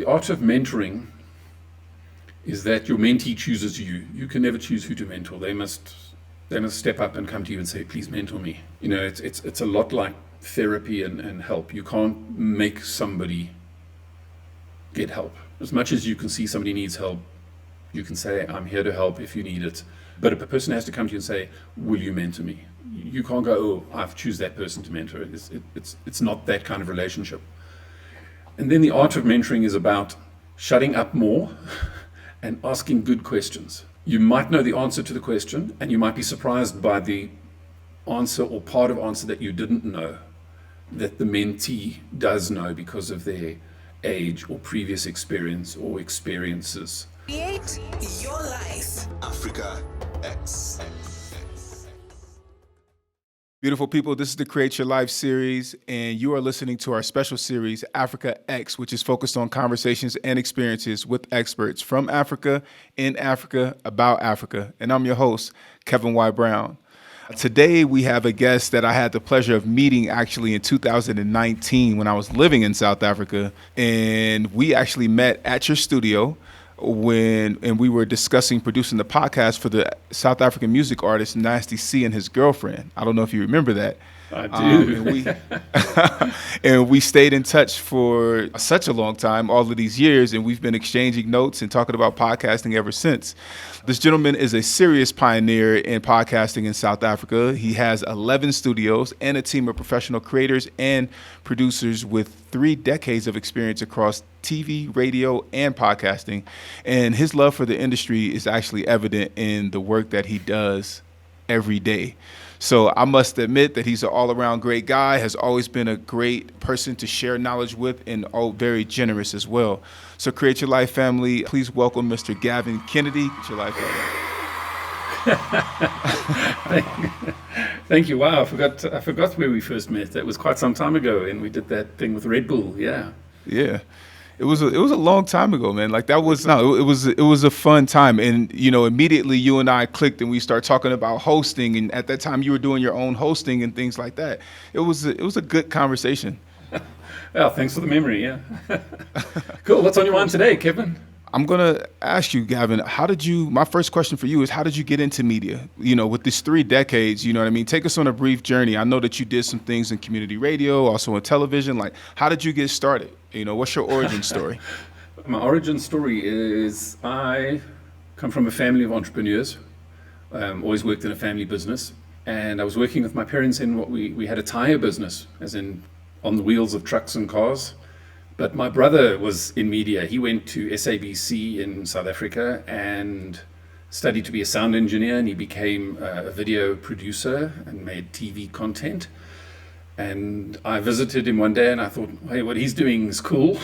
The art of mentoring is that your mentee chooses you. You can never choose who to mentor. They must step up and come to you and say, please mentor me. You know, it's a lot like therapy and help. You can't make somebody get help. As much as you can see somebody needs help, you can say, I'm here to help if you need it. But if a person has to come to you and say, will you mentor me? You can't go, oh, I have to choose that person to mentor. It's not that kind of relationship. And then the art of mentoring is about shutting up more and asking good questions. You might know the answer to the question, and you might be surprised by the answer or part of answer that you didn't know, that the mentee does know because of their age or previous experience or experiences. Create your life. Africa X. Beautiful people, this is the Create Your Life series, and you are listening to our special series, Africa X, which is focused on conversations and experiences with experts from Africa, in Africa, about Africa. And I'm your host, Kevin Y. Brown. Today, we have a guest that I had the pleasure of meeting actually in 2019 when I was living in South Africa. And we actually met at your studio and we were discussing producing the podcast for the South African music artist Nasty C and his girlfriend. I don't know if you remember that. I do. And we stayed in touch for such a long time, all of these years, and we've been exchanging notes and talking about podcasting ever since. This gentleman is a serious pioneer in podcasting in South Africa. He has 11 studios and a team of professional creators and producers with 3 decades of experience across TV, radio, and podcasting. And his love for the industry is actually evident in the work that he does every day. So I must admit that he's an all-around great guy, has always been a great person to share knowledge with, and very generous as well. So Create Your Life family, please welcome Mr. Gavin Kennedy. Create Your Life family. Thank you. Wow, I forgot where we first met. That was quite some time ago, and we did that thing with Red Bull. Yeah. Yeah. It was a long time ago, man. Like it was a fun time, and immediately you and I clicked, and we started talking about hosting. And at that time, you were doing your own hosting and things like that. It was a good conversation. Well, thanks for the memory. Yeah. Cool. What's on your mind today, Kevin? I'm gonna ask you, Gavin. My first question for you is, how did you get into media? With these 3 decades, you know what I mean. Take us on a brief journey. I know that you did some things in community radio, also in television. Like, how did you get started? What's your origin story? My origin story is I come from a family of entrepreneurs. Always worked in a family business, and I was working with my parents in what we had a tire business, as in on the wheels of trucks and cars. But my brother was in media. He went to SABC in South Africa and studied to be a sound engineer, and he became a video producer and made TV content. And I visited him one day and I thought, hey, what he's doing is cool.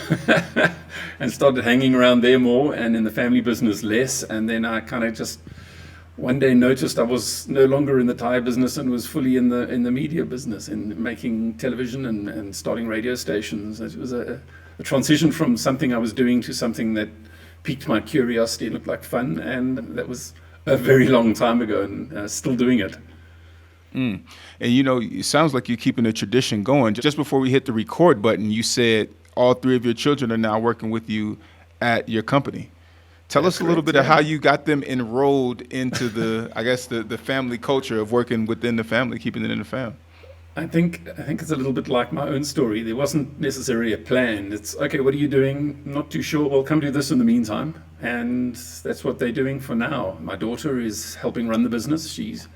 And started hanging around there more, and in the family business less. And then I kind of just one day noticed I was no longer in the tire business and was fully in the media business, in making television and starting radio stations. It was a transition from something I was doing to something that piqued my curiosity and looked like fun. And that was a very long time ago, and still doing it. And it sounds like you're keeping the tradition going. Just before we hit the record button, you said all 3 of your children are now working with you at your company. Tell us a little bit of how you got them enrolled into the family culture of working within the family, keeping it in the family. I think it's a little bit like my own story. There wasn't necessarily a plan. It's, okay, what are you doing? Not too sure. Well, come do this in the meantime. And that's what they're doing for now. My daughter is helping run the business. She's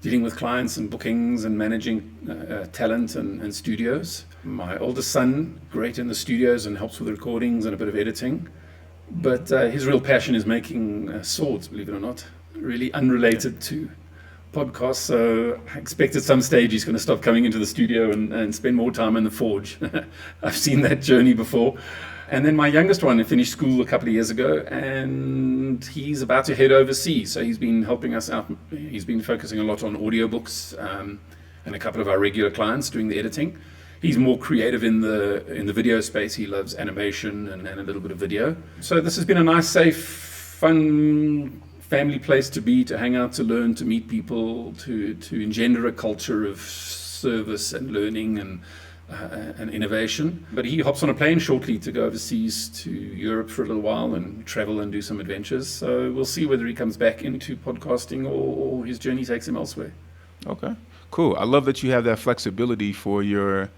dealing with clients and bookings and managing talent and studios. My oldest son, great in the studios and helps with recordings and a bit of editing. But his real passion is making swords, believe it or not, really unrelated to podcasts. So I expect at some stage he's going to stop coming into the studio and spend more time in the forge. I've seen that journey before. And then my youngest one finished school a couple of years ago, and he's about to head overseas. So he's been helping us out. He's been focusing a lot on audiobooks and a couple of our regular clients doing the editing. He's more creative in the video space. He loves animation and a little bit of video. So this has been a nice, safe, fun family place to be, to hang out, to learn, to meet people, to engender a culture of service and learning and and innovation. But he hops on a plane shortly to go overseas to Europe for a little while and travel and do some adventures. So we'll see whether he comes back into podcasting or his journey takes him elsewhere. Okay, cool. I love that you have that flexibility for your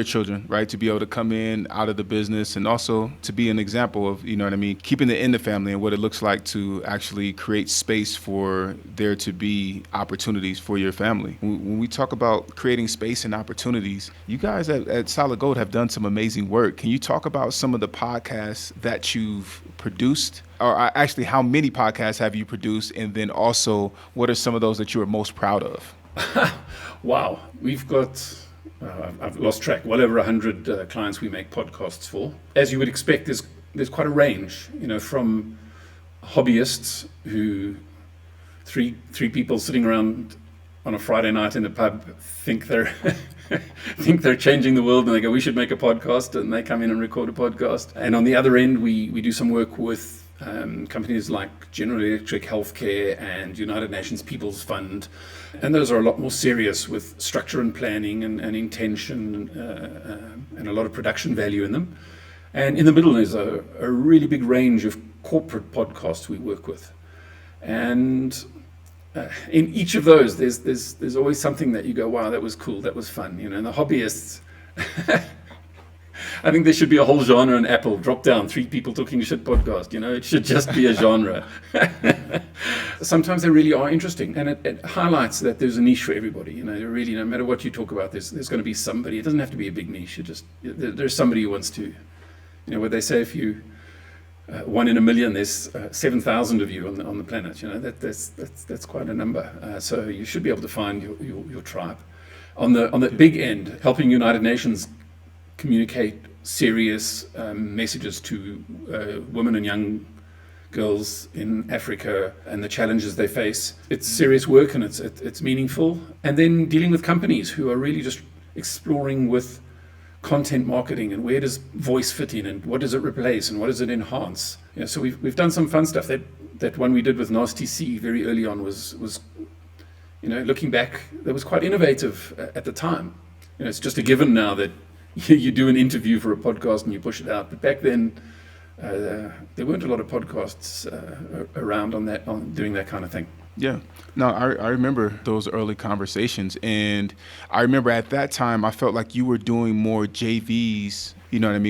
children, right? To be able to come in out of the business and also to be an example of, you know what I mean, keeping it in the family and what it looks like to actually create space for there to be opportunities for your family. When we talk about creating space and opportunities, you guys at Solid Gold have done some amazing work. Can you talk about some of the podcasts that you've produced? Or actually, how many podcasts have you produced? And then also, what are some of those that you are most proud of? Wow. We've got... I've lost track. Well over 100 clients we make podcasts for. As you would expect, there's quite a range, from hobbyists who three people sitting around on a Friday night in the pub think they're changing the world, and they go, we should make a podcast, and they come in and record a podcast. And on the other end, we do some work with companies like General Electric Healthcare and United Nations People's Fund, and those are a lot more serious with structure and planning and intention and a lot of production value in them. And in the middle is a really big range of corporate podcasts we work with, and in each of those there's always something that you go, wow, that was cool, that was fun, and the hobbyists. I think there should be a whole genre in Apple. Drop down, 3 people talking shit podcast. It should just be a genre. Sometimes they really are interesting, and it highlights that there's a niche for everybody. Really, no matter what you talk about, there's going to be somebody. It doesn't have to be a big niche. There's somebody who wants to. Where they say if you 1 in a million, there's 7,000 of you on the planet. That's quite a number. So you should be able to find your tribe. On the big end, helping United Nations communicate serious messages to women and young girls in Africa and the challenges they face. It's serious work, and it's meaningful. And then dealing with companies who are really just exploring with content marketing and where does voice fit in and what does it replace and what does it enhance. So we've done some fun stuff. That one we did with Nasty C very early on was looking back, that was quite innovative at the time. It's just a given now that you do an interview for a podcast and you push it out. But back then, there weren't a lot of podcasts around on doing that kind of thing. Yeah. No, I remember those early conversations. And I remember at that time, I felt like you were doing more JVs,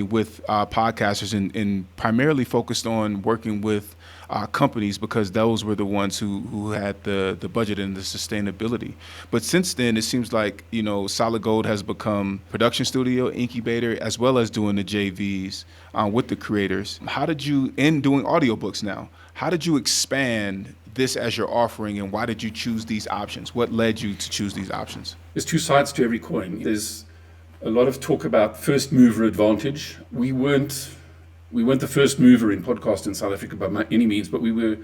with podcasters and primarily focused on working with companies because those were the ones who had the budget and the sustainability. But since then, it seems like, Solid Gold has become production studio, incubator, as well as doing the JVs with the creators. How did you, in doing audiobooks now, how did you expand this as your offering, and why did you choose these options? What led you to choose these options? There's 2 sides to every coin. There's a lot of talk about first mover advantage. We weren't the first mover in podcast in South Africa by any means, but we were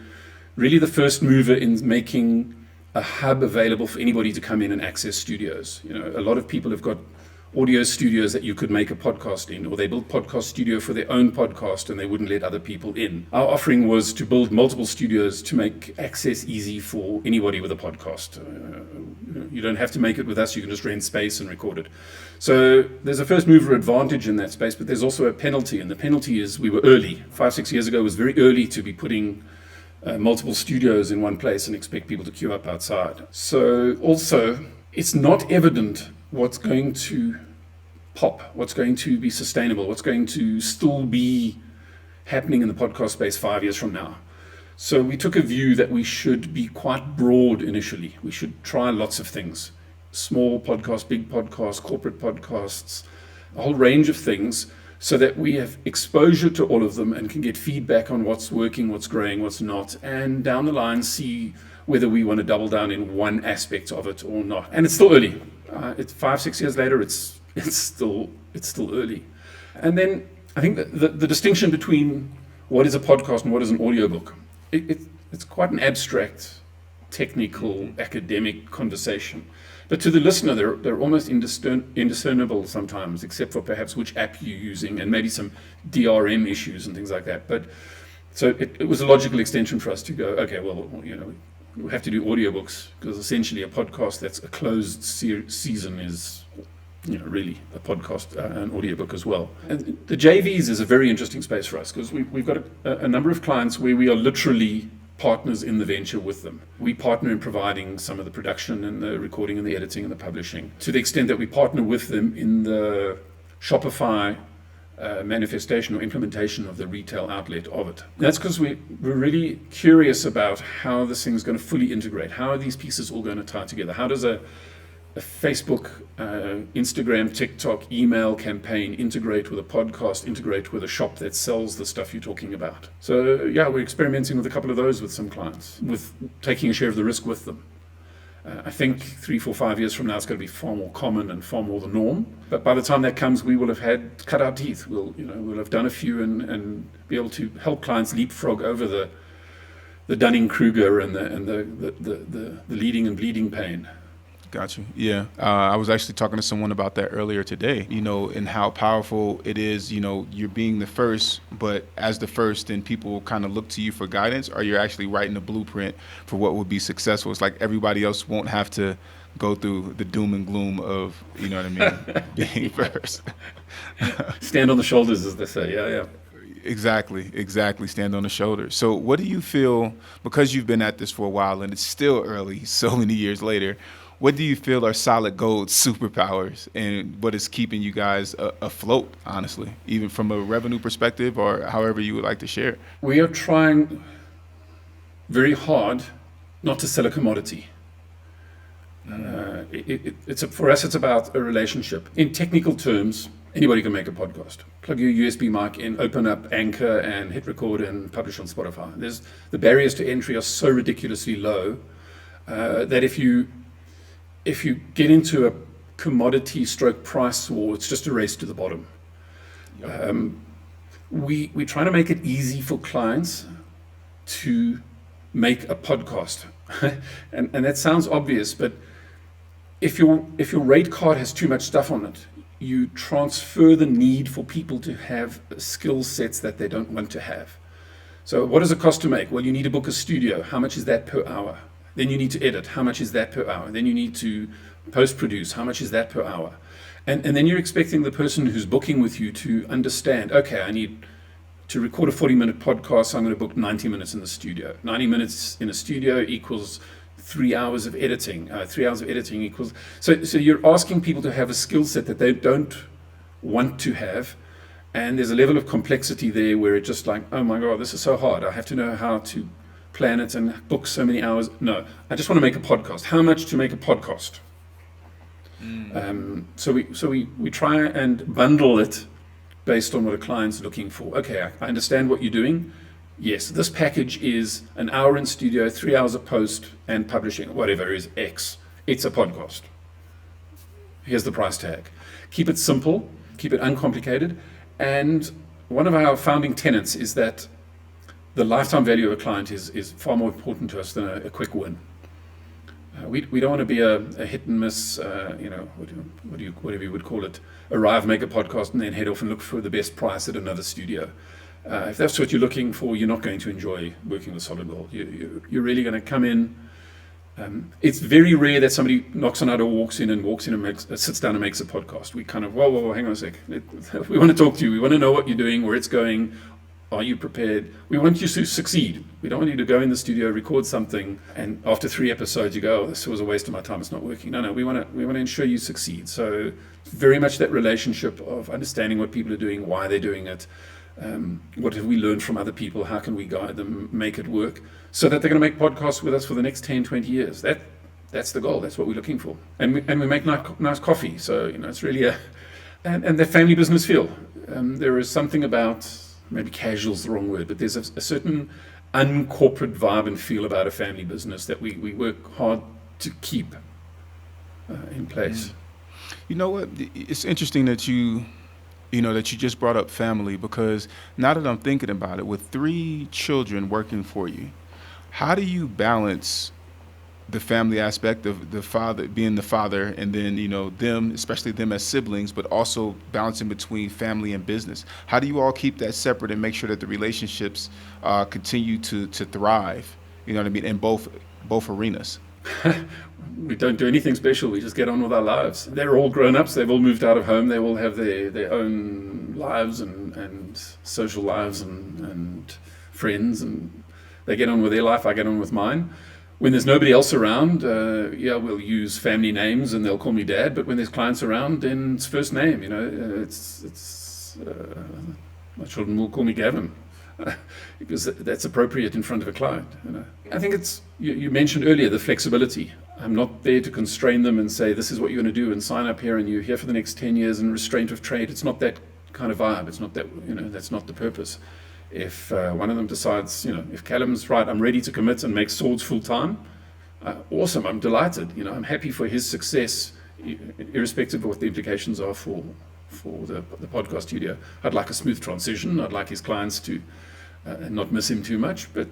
really the first mover in making a hub available for anybody to come in and access studios. A lot of people have got audio studios that you could make a podcast in, or they built podcast studio for their own podcast and they wouldn't let other people in. Our offering was to build multiple studios to make access easy for anybody with a podcast. You don't have to make it with us, you can just rent space and record it. So there's a first mover advantage in that space, but there's also a penalty, and the penalty is we were early. 5-6 years ago, it was very early to be putting multiple studios in one place and expect people to queue up outside. So also, it's not evident what's going to pop, what's going to be sustainable, what's going to still be happening in the podcast space 5 years from now. So we took a view that we should be quite broad initially. We should try lots of things. Small podcasts, big podcasts, corporate podcasts, a whole range of things, so that we have exposure to all of them and can get feedback on what's working, what's growing, what's not, and down the line see whether we want to double down in one aspect of it or not. And it's still early. It's 5-6 years later. It's still early. And then I think that the distinction between what is a podcast and what is an audiobook, it's quite an abstract, technical, academic conversation. But to the listener, they're almost indiscernible sometimes, except for perhaps which app you're using and maybe some DRM issues and things like that. But so it was a logical extension for us to go, okay, well, we have to do audiobooks, because essentially a podcast that's a closed season is really a podcast, an audiobook as well. And the JVs is a very interesting space for us because we've got a number of clients where we are literally partners in the venture with them. We partner in providing some of the production and the recording and the editing and the publishing, to the extent that we partner with them in the Shopify manifestation or implementation of the retail outlet of it. And that's because we're really curious about how this thing's going to fully integrate. How are these pieces all going to tie together? How does a Facebook, Instagram, TikTok, email campaign integrate with a podcast, integrate with a shop that sells the stuff you're talking about? So yeah, we're experimenting with a couple of those with some clients, with taking a share of the risk with them. I think 3, 4, 5 years from now, it's going to be far more common and far more the norm. But by the time that comes, we will have had cut our teeth. We'll have done a few and be able to help clients leapfrog over the Dunning-Kruger and the leading and bleeding pain. Got you. Yeah. I was actually talking to someone about that earlier today, and how powerful it is, you're being the first, but as the first, then people kind of look to you for guidance, or you're actually writing a blueprint for what would be successful. It's like everybody else won't have to go through the doom and gloom of, being first. Stand on the shoulders, as they say. Yeah. Exactly. Stand on the shoulders. So what do you feel, because you've been at this for a while and it's still early, so many years later, what do you feel are solid gold superpowers and what is keeping you guys afloat, honestly, even from a revenue perspective or however you would like to share? We are trying very hard not to sell a commodity. For us, it's about a relationship. In technical terms, anybody can make a podcast. Plug your USB mic in, open up Anchor and hit record and publish on Spotify. The barriers to entry are so ridiculously low that if you get into a commodity stroke price war, it's just a race to the bottom. Yep. We try to make it easy for clients to make a podcast. and that sounds obvious, but if your rate card has too much stuff on it, you transfer the need for people to have skill sets that they don't want to have. So what does it cost to make? Well, you need to book a studio. How much is that per hour? Then you need to edit. How much is that per hour? Then you need to post-produce. How much is that per hour? And then you're expecting the person who's booking with you to understand, okay, I need to record a 40-minute podcast, so I'm going to book 90 minutes in the studio. 90 minutes in a studio equals 3 hours of editing. 3 hours of editing equals... So you're asking people to have a skill set that they don't want to have. And there's a level of complexity there where it's just like, oh my God, this is so hard. I have to know how to plan it and book so many hours. No, I just want to make a podcast. How much to make a podcast? So we try and bundle it based on what a client's looking for. Okay, I understand what you're doing. Yes, this package is an hour in studio, 3 hours of post and publishing, whatever is X. It's a podcast. Here's the price tag. Keep it simple, keep it uncomplicated. And one of our founding tenets is that the lifetime value of a client is far more important to us than a quick win. We don't want to be a hit and miss, whatever you would call it, arrive, make a podcast, and then head off and look for the best price at another studio. If that's what you're looking for, you're not going to enjoy working with Solid Gold. You're really going to come in. It's very rare that somebody knocks on our door, walks in and sits down and makes a podcast. We kind of, whoa, hang on a sec. We want to talk to you. We want to know what you're doing, where it's going. Are you prepared? We want you to succeed. We don't want you to go in the studio, record something, and after 3 episodes you go, oh, this was a waste of my time, it's not working. No, we want to ensure you succeed. So very much that relationship of understanding what people are doing, why they're doing it, what have we learned from other people, how can we guide them, make it work, so that they're going to make podcasts with us for the next 10, 20 years. That's the goal, that's what we're looking for. And we make nice coffee, so it's really and that family business feel. There is something about, maybe casual is the wrong word, but there's a certain uncorporate vibe and feel about a family business that we work hard to keep in place. You know what? It's interesting that you just brought up family, because now that I'm thinking about it, with 3 children working for you, how do you balance the family aspect of the father being the father, and then them, especially them as siblings, but also balancing between family and business? How do you all keep that separate and make sure that the relationships continue to thrive? You know what I mean, in both arenas? We don't do anything special. We just get on with our lives. They're all grown-ups. They've all moved out of home. They all have their own lives and social lives and friends, and they get on with their life. I get on with mine. When there's nobody else around, we'll use family names and they'll call me Dad. But when there's clients around, then it's first name. My children will call me Gavin. Because that's appropriate in front of a client. I think it's, you mentioned earlier, the flexibility. I'm not there to constrain them and say, this is what you're going to do and sign up here and you're here for the next 10 years and restraint of trade. It's not that kind of vibe. It's not that, that's not the purpose. If one of them decides, if Callum's right, I'm ready to commit and make swords full time, awesome, I'm delighted. I'm happy for his success, irrespective of what the implications are for the podcast studio. I'd like a smooth transition. I'd like his clients to not miss him too much, but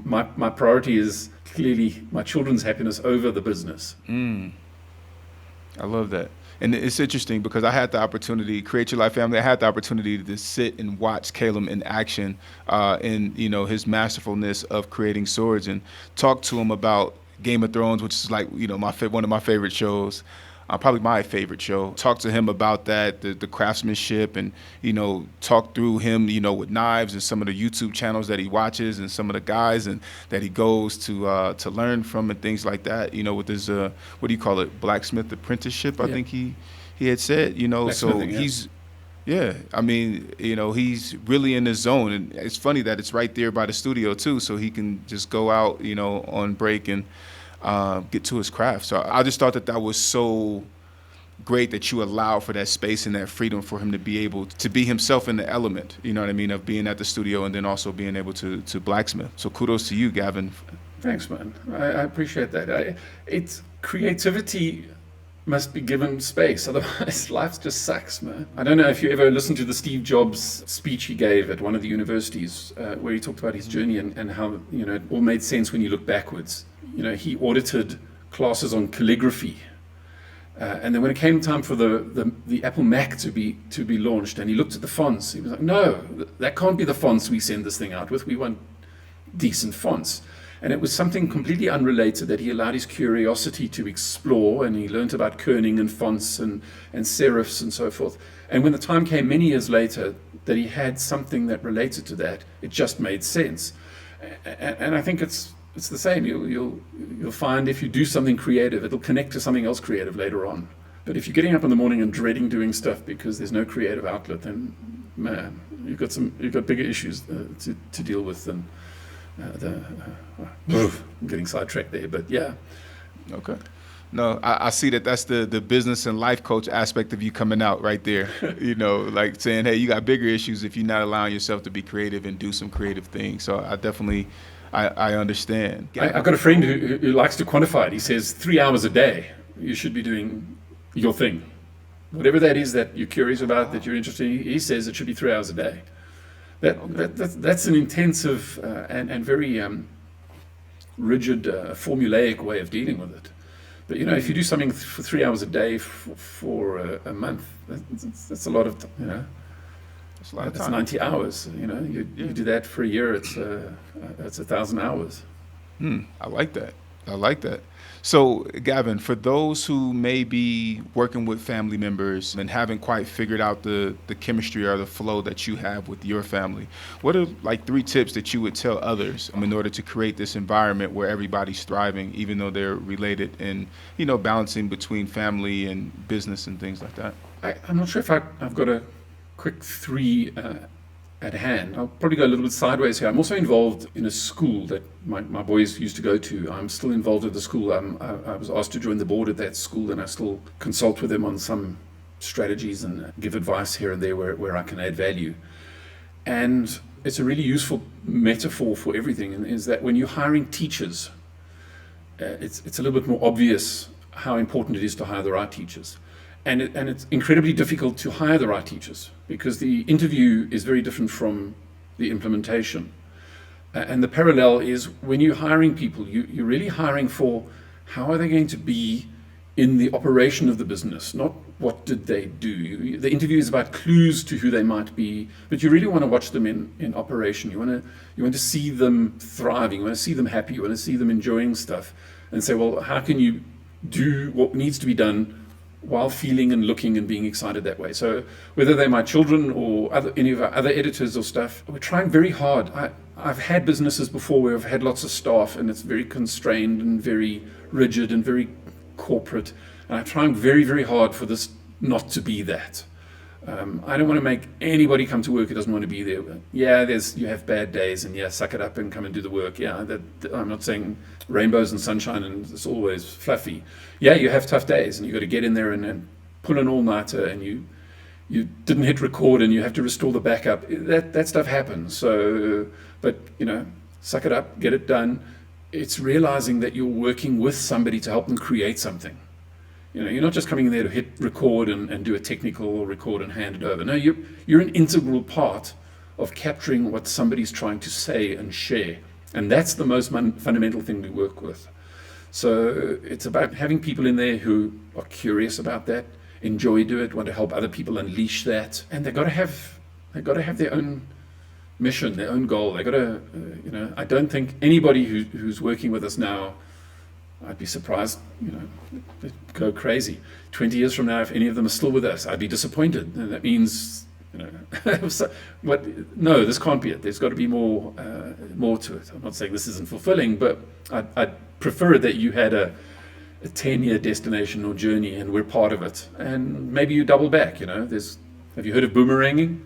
my priority is clearly my children's happiness over the business. I love that. And it's interesting because I had the opportunity, Create Your Life Family, I had the opportunity to sit and watch Caleb in action in his masterfulness of creating swords, and talk to him about Game of Thrones, which is like, one of my favorite shows. Probably my favorite show. Talk to him about that, the craftsmanship, and talk through him, with knives and some of the YouTube channels that he watches and some of the guys and that he goes to learn from and things like that. With his what do you call it, blacksmith apprenticeship? I think he had said. So he's he's really in his zone, and it's funny that it's right there by the studio too, so he can just go out on break and get to his craft. So I just thought that was so great that you allow for that space and that freedom for him to be able to be himself in the element, of being at the studio and then also being able to blacksmith. So kudos to you, Gavin. Thanks, man. I appreciate that. It's creativity must be given space, otherwise life just sucks, man. I don't know if you ever listened to the Steve Jobs speech he gave at one of the universities where he talked about his journey and how it all made sense when you look backwards. He audited classes on calligraphy, and then when it came time for the Apple Mac to be launched, and he looked at the fonts, he was like, "No, that can't be the fonts we send this thing out with. We want decent fonts." And it was something completely unrelated that he allowed his curiosity to explore, and he learned about kerning and fonts and serifs and so forth. And when the time came many years later that he had something that related to that, it just made sense. And I think it's the same. You'll find if you do something creative, it'll connect to something else creative later on. But if you're getting up in the morning and dreading doing stuff because there's no creative outlet, then man, you've got bigger issues to deal with than I'm getting sidetracked there. But yeah. Okay. No, I see that's the business and life coach aspect of you coming out right there. Like saying, hey, you got bigger issues if you're not allowing yourself to be creative and do some creative things. So I definitely. I understand. I've got a friend who likes to quantify it. He says 3 hours a day, you should be doing your thing. Whatever that is that you're curious about, that you're interested in, he says it should be 3 hours a day. That's an intensive and very rigid, formulaic way of dealing with it. But, if you do something for 3 hours a day for a month, that's a lot of, That's a lot of time. That's 90 hours. You do that for a year. It's 1,000 hours. I like that. So, Gavin, for those who may be working with family members and haven't quite figured out the chemistry or the flow that you have with your family, what are like 3 tips that you would tell others in order to create this environment where everybody's thriving, even though they're related, and balancing between family and business and things like that? I'm not sure if I've got a quick 3 at hand. I'll probably go a little bit sideways here. I'm also involved in a school that my boys used to go to. I'm still involved at the school. I was asked to join the board at that school, and I still consult with them on some strategies and give advice here and there where I can add value. And it's a really useful metaphor for everything, and is that when you're hiring teachers, it's a little bit more obvious how important it is to hire the right teachers. And it's incredibly difficult to hire the right teachers because the interview is very different from the implementation. And the parallel is when you're hiring people, you're really hiring for how are they going to be in the operation of the business, not what did they do. The interview is about clues to who they might be, but you really want to watch them in operation. You want to see them thriving. You want to see them happy. You want to see them enjoying stuff, and say, well, how can you do what needs to be done while feeling and looking and being excited that way? So whether they're my children or any of our other editors or stuff, we're trying very hard. I've had businesses before where I've had lots of staff and it's very constrained and very rigid and very corporate, and I'm trying very, very hard for this not to be that. I don't want to make anybody come to work who doesn't want to be there. Yeah, you have bad days, and yeah, suck it up and come and do the work. Yeah, I'm not saying rainbows and sunshine and it's always fluffy. Yeah, you have tough days, and you got to get in there and pull an all-nighter, and you didn't hit record, and you have to restore the backup. That stuff happens. So, but suck it up, get it done. It's realizing that you're working with somebody to help them create something. You're not just coming in there to hit record and do a technical record and hand it over. No, you're an integral part of capturing what somebody's trying to say and share. And that's the most fundamental thing we work with. So it's about having people in there who are curious about that, enjoy doing it, want to help other people unleash that. And they've got to have their own mission, their own goal. They got to, I don't think anybody who's working with us now, I'd be surprised, they'd go crazy. 20 years from now, if any of them are still with us, I'd be disappointed. And that means, no, this can't be it. There's got to be more to it. I'm not saying this isn't fulfilling, but I'd prefer that you had a 10-year destination or journey and we're part of it. And maybe you double back, have you heard of boomeranging?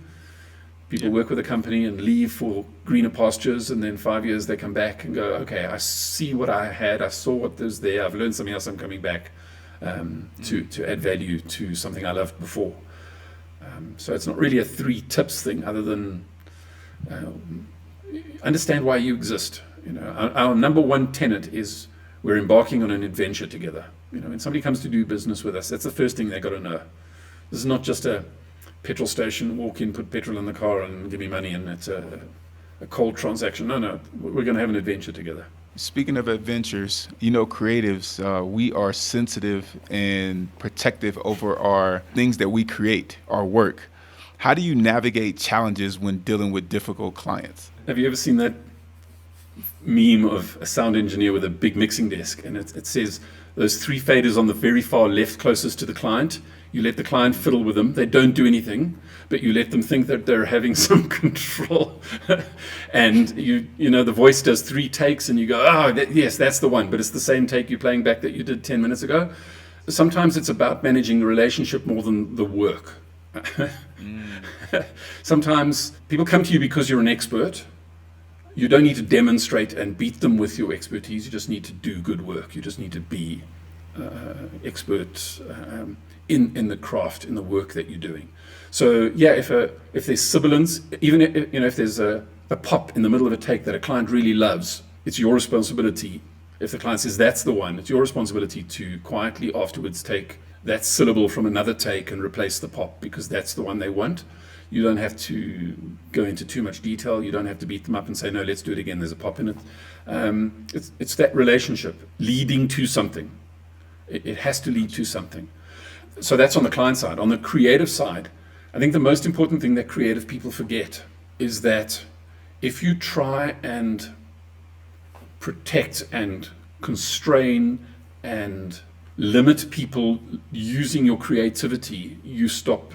People work with a company and leave for greener pastures, and then 5 years they come back and go, okay, I see what I had, I saw what was there, I've learned something else, I'm coming back to add value to something I loved before. So it's not really a 3 tips thing, other than understand why you exist. Our number one tenet is we're embarking on an adventure together. When somebody comes to do business with us, that's the first thing they've got to know. This is not just a petrol station, walk in, put petrol in the car and give me money, and it's a cold transaction. No, we're going to have an adventure together. Speaking of adventures, creatives, we are sensitive and protective over our things that we create, our work. How do you navigate challenges when dealing with difficult clients? Have you ever seen that meme of a sound engineer with a big mixing desk, and it says those 3 faders on the very far left closest to the client? You let the client fiddle with them. They don't do anything, but you let them think that they're having some control. And the voice does 3 takes, and you go, yes, that's the one. But it's the same take you're playing back that you did 10 minutes ago. Sometimes it's about managing the relationship more than the work. Sometimes people come to you because you're an expert. You don't need to demonstrate and beat them with your expertise. You just need to do good work. You just need to be expert in the craft, in the work that you're doing. So yeah, if there's sibilance, even if there's a pop in the middle of a take that a client really loves, it's your responsibility. If the client says that's the one, it's your responsibility to quietly afterwards take that syllable from another take and replace the pop, because that's the one they want. You don't have to go into too much detail. You don't have to beat them up and say, no, let's do it again, there's a pop in it. It's that relationship leading to something. It has to lead to something. So that's on the client side. On the creative side, I think the most important thing that creative people forget is that if you try and protect and constrain and limit people using your creativity, you stop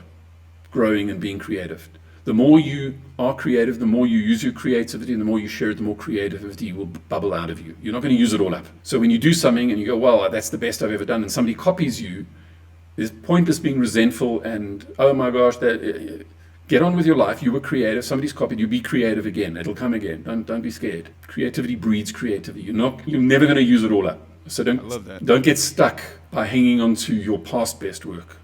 growing and being creative. The more you are creative, the more you use your creativity, and the more you share it, the more creativity will bubble out of you. You're not going to use it all up. So when you do something and you go, well, that's the best I've ever done, and somebody copies you, there's pointless being resentful and, oh my gosh, get on with your life. You were creative. Somebody's copied you. Be creative again. It'll come again. Don't be scared. Creativity breeds creativity. You're never going to use it all up. So don't get stuck by hanging on to your past best work.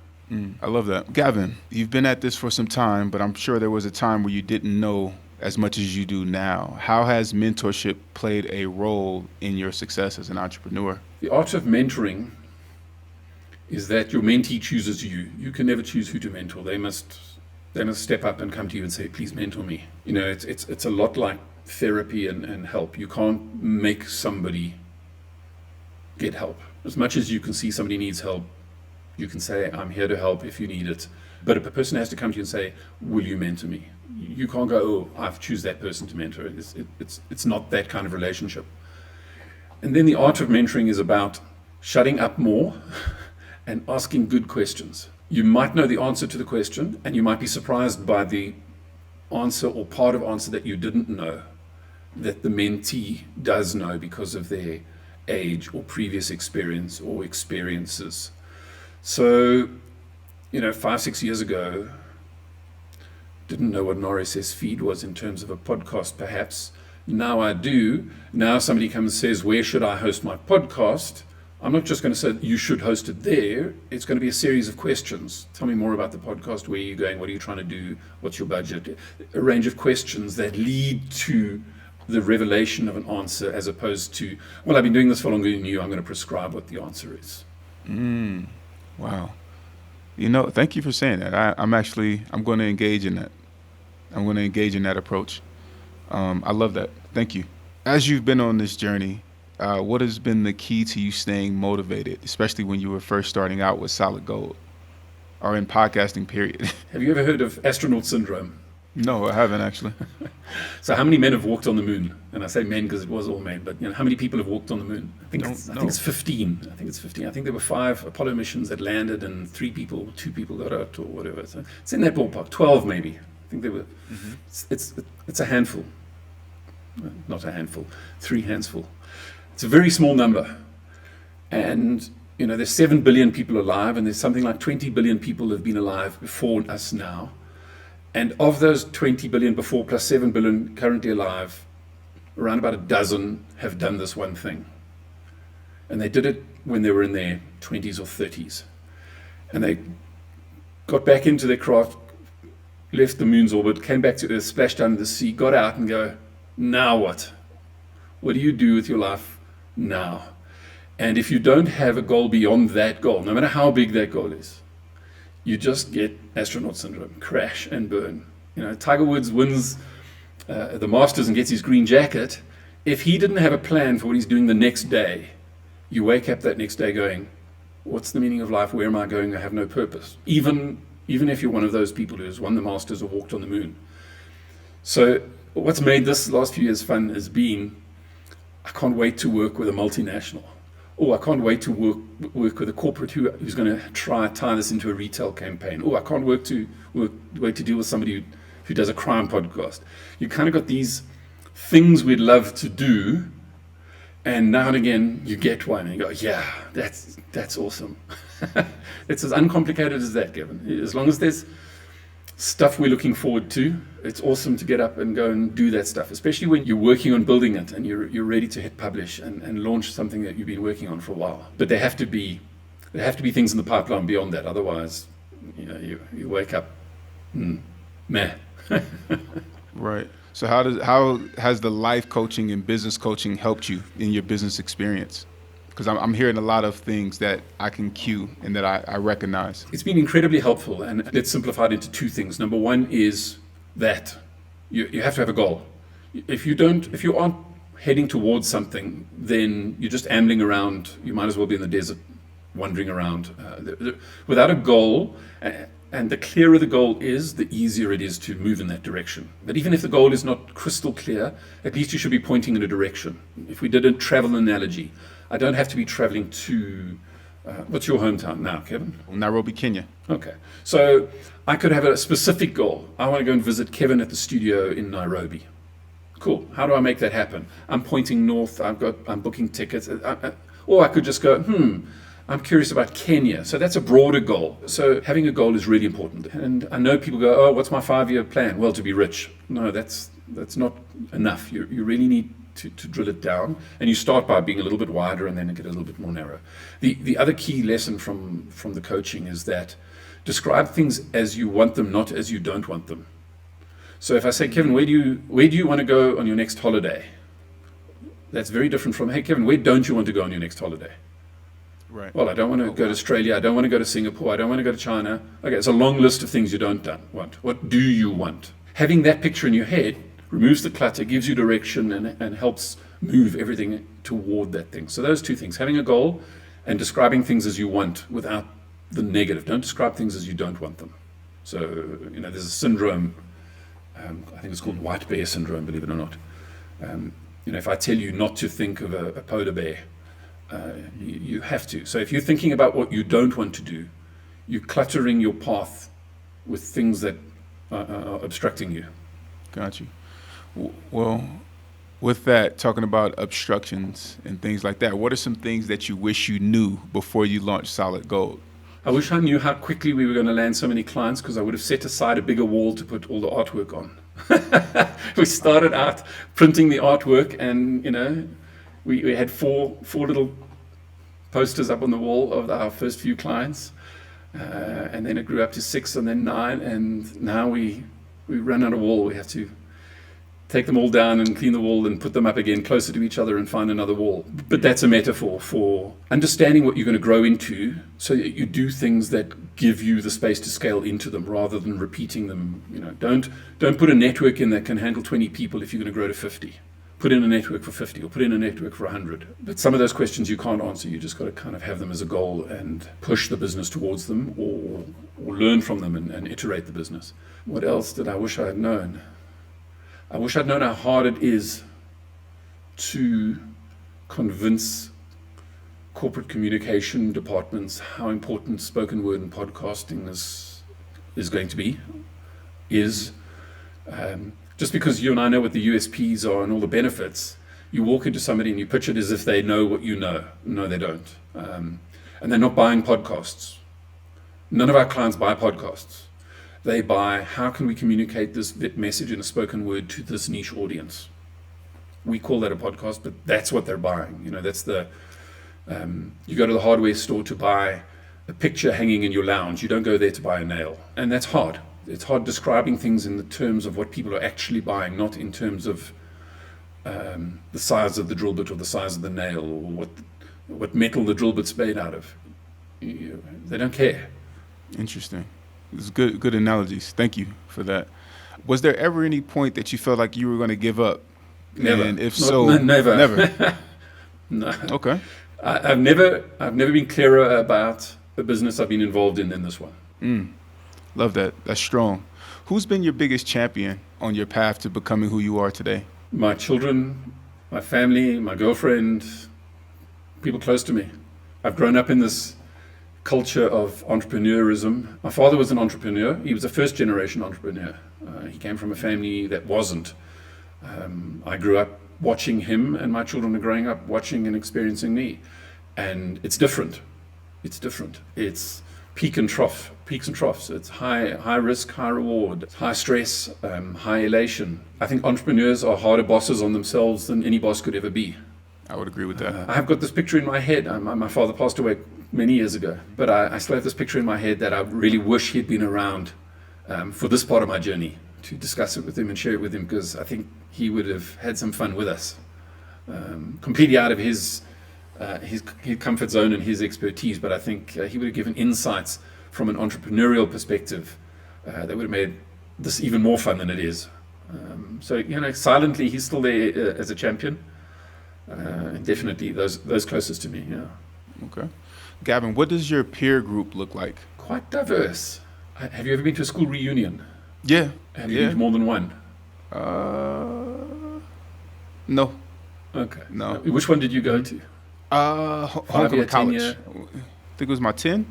I love that. Gavin, you've been at this for some time, but I'm sure there was a time where you didn't know as much as you do now. How has mentorship played a role in your success as an entrepreneur? The art of mentoring is that your mentee chooses you. You can never choose who to mentor. They must step up and come to you and say, please mentor me. It's a lot like therapy and help. You can't make somebody get help. As much as you can see somebody needs help, you can say, I'm here to help if you need it. But a person has to come to you and say, will you mentor me? You can't go, oh, I've choose that person to mentor. It's not that kind of relationship. And then the art of mentoring is about shutting up more and asking good questions. You might know the answer to the question, and you might be surprised by the answer or part of answer that you didn't know, that the mentee does know because of their age or previous experience or experiences. So, 5-6 years ago, didn't know what an RSS feed was in terms of a podcast, perhaps. Now I do. Now somebody comes and says, where should I host my podcast? I'm not just going to say you should host it there. It's going to be a series of questions. Tell me more about the podcast. Where are you going? What are you trying to do? What's your budget? A range of questions that lead to the revelation of an answer, as opposed to, well, I've been doing this for longer than you. I'm going to prescribe what the answer is. Wow. Thank you for saying that. I'm going to engage in that. I'm going to engage in that approach. I love that. Thank you. As you've been on this journey, what has been the key to you staying motivated, especially when you were first starting out with Solid Gold or in podcasting, period? Have you ever heard of astronaut syndrome? No, I haven't actually. So how many men have walked on the moon? And I say men because it was all men, but how many people have walked on the moon? I think it's 15. I think there were 5 Apollo missions that landed and 2 people got out or whatever. So it's in that ballpark. 12 maybe. I think there were. It's a handful. Not a handful. 3 handsful. It's a very small number. And there's 7 billion people alive, and there's something like 20 billion people have been alive before us now. And of those 20 billion before plus 7 billion currently alive, around about a dozen have done this one thing. And they did it when they were in their 20s or 30s. And they got back into their craft, left the moon's orbit, came back to Earth, splashed down in the sea, got out and go, now what? What do you do with your life now? And if you don't have a goal beyond that goal, no matter how big that goal is, you just get astronaut syndrome, crash and burn. Tiger Woods wins the Masters and gets his green jacket. If he didn't have a plan for what he's doing the next day, you wake up that next day going, what's the meaning of life? Where am I going? I have no purpose. Even if you're one of those people who's won the Masters or walked on the moon. So what's made this last few years fun has been, I can't wait to work with a multinational. Oh, I can't wait to work with a corporate who's going to tie this into a retail campaign. Oh, I can't wait to deal with somebody who does a crime podcast. You kind of got these things we'd love to do, and now and again you get one and you go, yeah, that's awesome. It's as uncomplicated as that, Gavin. As long as there's stuff we're looking forward to, it's awesome to get up and go and do that stuff, especially when you're working on building it and you're ready to hit publish and launch something that you've been working on for a while. But there have to be things in the pipeline beyond that. Otherwise, you wake up, meh. Right. So how has the life coaching and business coaching helped you in your business experience? Because I'm hearing a lot of things that I can cue and that I recognize. It's been incredibly helpful, and it's simplified into 2 things. Number one is that you have to have a goal. If you aren't heading towards something, then you're just ambling around. You might as well be in the desert, wandering around. Without a goal, and the clearer the goal is, the easier it is to move in that direction. But even if the goal is not crystal clear, at least you should be pointing in a direction. If we did a travel analogy, I don't have to be traveling to, what's your hometown now, Kevin? Nairobi, Kenya. Okay. So I could have a specific goal. I want to go and visit Kevin at the studio in Nairobi. Cool. How do I make that happen? I'm pointing north. I'm booking tickets. Or I could just go, I'm curious about Kenya. So that's a broader goal. So having a goal is really important. And I know people go, oh, what's my 5-year plan? Well, to be rich. No, that's not enough. You really need to drill it down, and you start by being a little bit wider and then get a little bit more narrow. The other key lesson from the coaching is that describe things as you want them, not as you don't want them. So if I say, Kevin, where do you want to go on your next holiday? That's very different from, hey, Kevin, where don't you want to go on your next holiday? Right. Well, I don't want to go to Australia. I don't want to go to Singapore. I don't want to go to China. Okay, it's a long list of things you don't want. What do you want? Having that picture in your head removes the clutter, gives you direction, and helps move everything toward that thing. So those 2 things, having a goal and describing things as you want without the negative. Don't describe things as you don't want them. So, there's a syndrome, I think it's called white bear syndrome, believe it or not. If I tell you not to think of a polar bear, you have to. So if you're thinking about what you don't want to do, you're cluttering your path with things that are obstructing you. Got you. Well, with that, talking about obstructions and things like that, what are some things that you wish you knew before you launched Solid Gold? I wish I knew how quickly we were going to land so many clients, because I would have set aside a bigger wall to put all the artwork on. We started out printing the artwork, and we had four little posters up on the wall of our first few clients, and then it grew up to 6 and then 9, and now we run out of wall. We have to take them all down and clean the wall and put them up again closer to each other and find another wall. But that's a metaphor for understanding what you're going to grow into, so that you do things that give you the space to scale into them rather than repeating them. Don't put a network in that can handle 20 people if you're going to grow to 50. Put in a network for 50 or put in a network for 100. But some of those questions you can't answer. You just got to kind of have them as a goal and push the business towards them, or learn from them and iterate the business. What else did I wish I had known? I wish I'd known how hard it is to convince corporate communication departments how important spoken word and podcasting is going to be. Just because you and I know what the USPs are and all the benefits, you walk into somebody and you pitch it as if they know what you know. No, they don't. And they're not buying podcasts. None of our clients buy podcasts. They buy, how can we communicate this message in a spoken word to this niche audience? We call that a podcast, but that's what they're buying. That's the, you go to the hardware store to buy a picture hanging in your lounge. You don't go there to buy a nail. And that's hard. It's hard describing things in the terms of what people are actually buying, not in terms of the size of the drill bit or the size of the nail, or what metal the drill bit's made out of. They don't care. Interesting. It's good analogies. Thank you for that. Was there ever any point that you felt like you were going to give up? Never. And if so, never. Never. No. Okay. I've never been clearer about the business I've been involved in than this one. Love that. That's strong. Who's been your biggest champion on your path to becoming who you are today? My children, my family, my girlfriend, people close to me. I've grown up in this culture of entrepreneurism. My father was an entrepreneur. He was a first generation entrepreneur. He came from a family that wasn't. I grew up watching him, and my children are growing up watching and experiencing me. And it's different. It's peaks and troughs. It's high risk, high reward, high stress, high elation. I think entrepreneurs are harder bosses on themselves than any boss could ever be. I would agree with that. I've got this picture in my head. My father passed away many years ago, but I still have this picture in my head that I really wish he'd been around for this part of my journey, to discuss it with him and share it with him, because I think he would have had some fun with us, completely out of his comfort zone and his expertise. But I think he would have given insights from an entrepreneurial perspective that would have made this even more fun than it is. So silently he's still there as a champion. Definitely those closest to me. Yeah. Okay. Gavin, what does your peer group look like? Quite diverse. Have you ever been to a school reunion? Yeah. Have you been to more than one? No. Okay. No. Which one did you go to? Homecoming college. 10-year? I think it was my 10.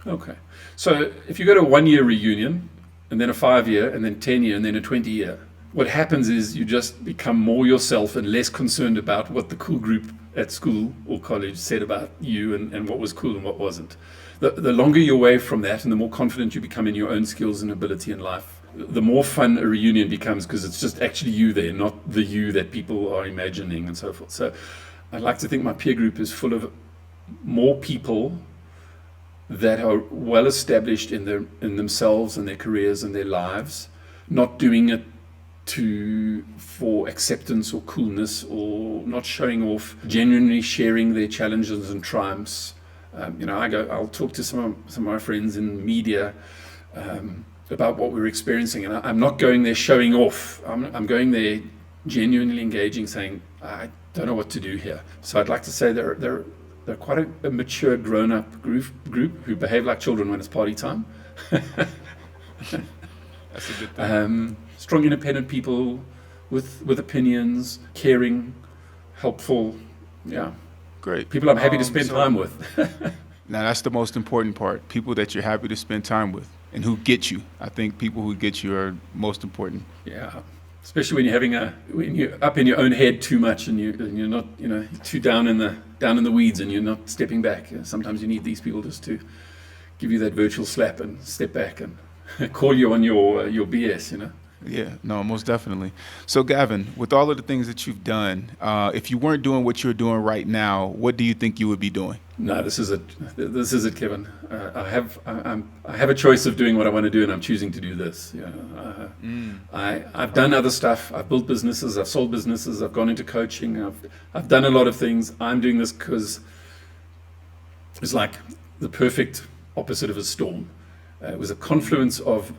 Okay. So if you go to a 1-year reunion, and then a 5-year, and then 10-year, and then a 20-year, what happens is you just become more yourself and less concerned about what the cool group at school or college said about you and what was cool and what wasn't. The longer you're away from that, and the more confident you become in your own skills and ability in life, the more fun a reunion becomes, because it's just actually you there, not the you that people are imagining and so forth. So I'd like to think my peer group is full of more people that are well established in themselves and their careers and their lives, not doing it for acceptance or coolness, or not showing off, genuinely sharing their challenges and triumphs. I'll talk to some of my friends in media about what we're experiencing, and I'm not going there showing off. I'm going there genuinely engaging, saying, I don't know what to do here. So I'd like to say there They're quite a mature, grown-up group who behave like children when it's party time. That's a good thing. Strong, independent people with opinions, caring, helpful. Yeah, Great. people I'm happy to spend time with. Now, that's the most important part. People that you're happy to spend time with and who get you. I think people who get you are most important. Yeah, especially when you're up in your own head too much and you're not, too down in the weeds and you're not stepping back. Sometimes you need these people just to give you that virtual slap and step back and call you on your BS. Yeah, no, most definitely. So, Gavin, with all of the things that you've done, if you weren't doing what you're doing right now, what do you think you would be doing? No, this is it. This is it, Kevin. I have a choice of doing what I want to do, and I'm choosing to do this. I've done other stuff. I've built businesses. I've sold businesses. I've gone into coaching. I've done a lot of things. I'm doing this because it's like the perfect opposite of a storm. It was a confluence of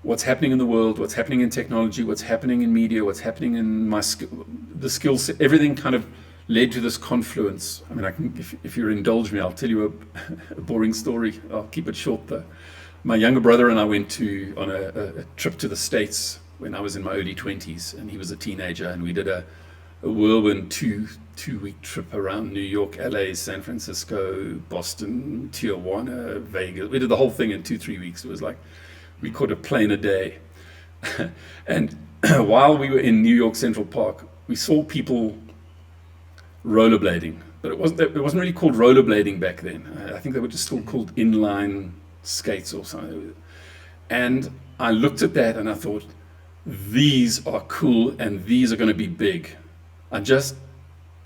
what's happening in the world, what's happening in technology, what's happening in media, what's happening in the skill set. Everything kind of led to this confluence. I mean, if you indulge me, I'll tell you a boring story. I'll keep it short though. My younger brother and I went on a trip to the States when I was in my early 20s, and he was a teenager, and we did a whirlwind two-week trip around New York, LA, San Francisco, Boston, Tijuana, Vegas. We did the whole thing in 2-3 weeks. It was like we caught a plane a day. And while we were in New York Central Park, we saw people rollerblading, but it wasn't really called rollerblading back then. I think they were just still called inline skates or something. And I looked at that and I thought, these are cool and these are going to be big. I just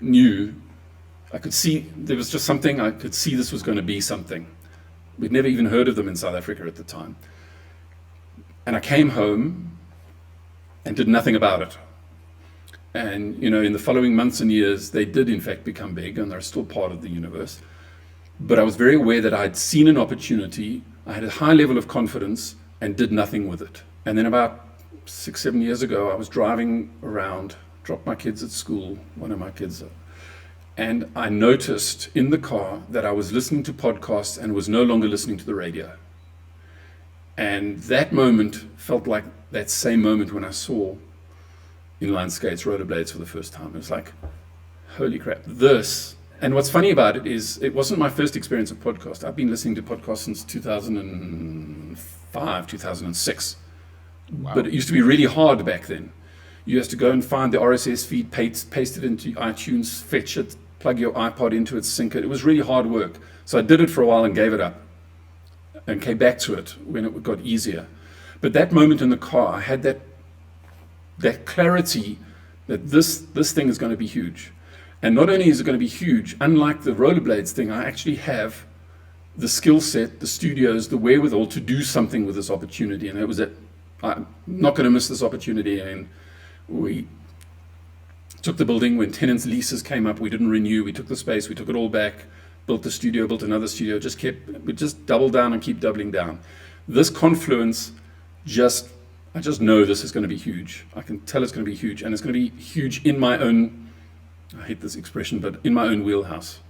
knew, I could see, there was just something, I could see this was going to be something. We'd never even heard of them in South Africa at the time. And I came home and did nothing about it. And, in the following months and years, they did in fact become big, and they're still part of the universe. But I was very aware that I'd seen an opportunity, I had a high level of confidence, and did nothing with it. And then about 6-7 years ago, I was driving around, dropped my kids at school, one of my kids, and I noticed in the car that I was listening to podcasts and was no longer listening to the radio. And that moment felt like that same moment when I saw inline skates, rollerblades for the first time. It was like, holy crap, this. And what's funny about it is it wasn't my first experience of podcast. I've been listening to podcasts since 2005, 2006. Wow. But it used to be really hard back then. You used to go and find the RSS feed, paste it into iTunes, fetch it, plug your iPod into it, sync it. It was really hard work. So I did it for a while and gave it up and came back to it when it got easier. But that moment in the car, I had that clarity that this thing is going to be huge. And not only is it going to be huge, unlike the rollerblades thing, I actually have the skill set, the studios, the wherewithal to do something with this opportunity. And it was I'm not going to miss this opportunity. And we took the building when tenants' leases came up. We didn't renew. We took the space. We took it all back, built the studio, built another studio, we just doubled down and keep doubling down. This confluence I just know this is going to be huge. I can tell it's going to be huge, and it's going to be huge in my own, I hate this expression, but in my own wheelhouse.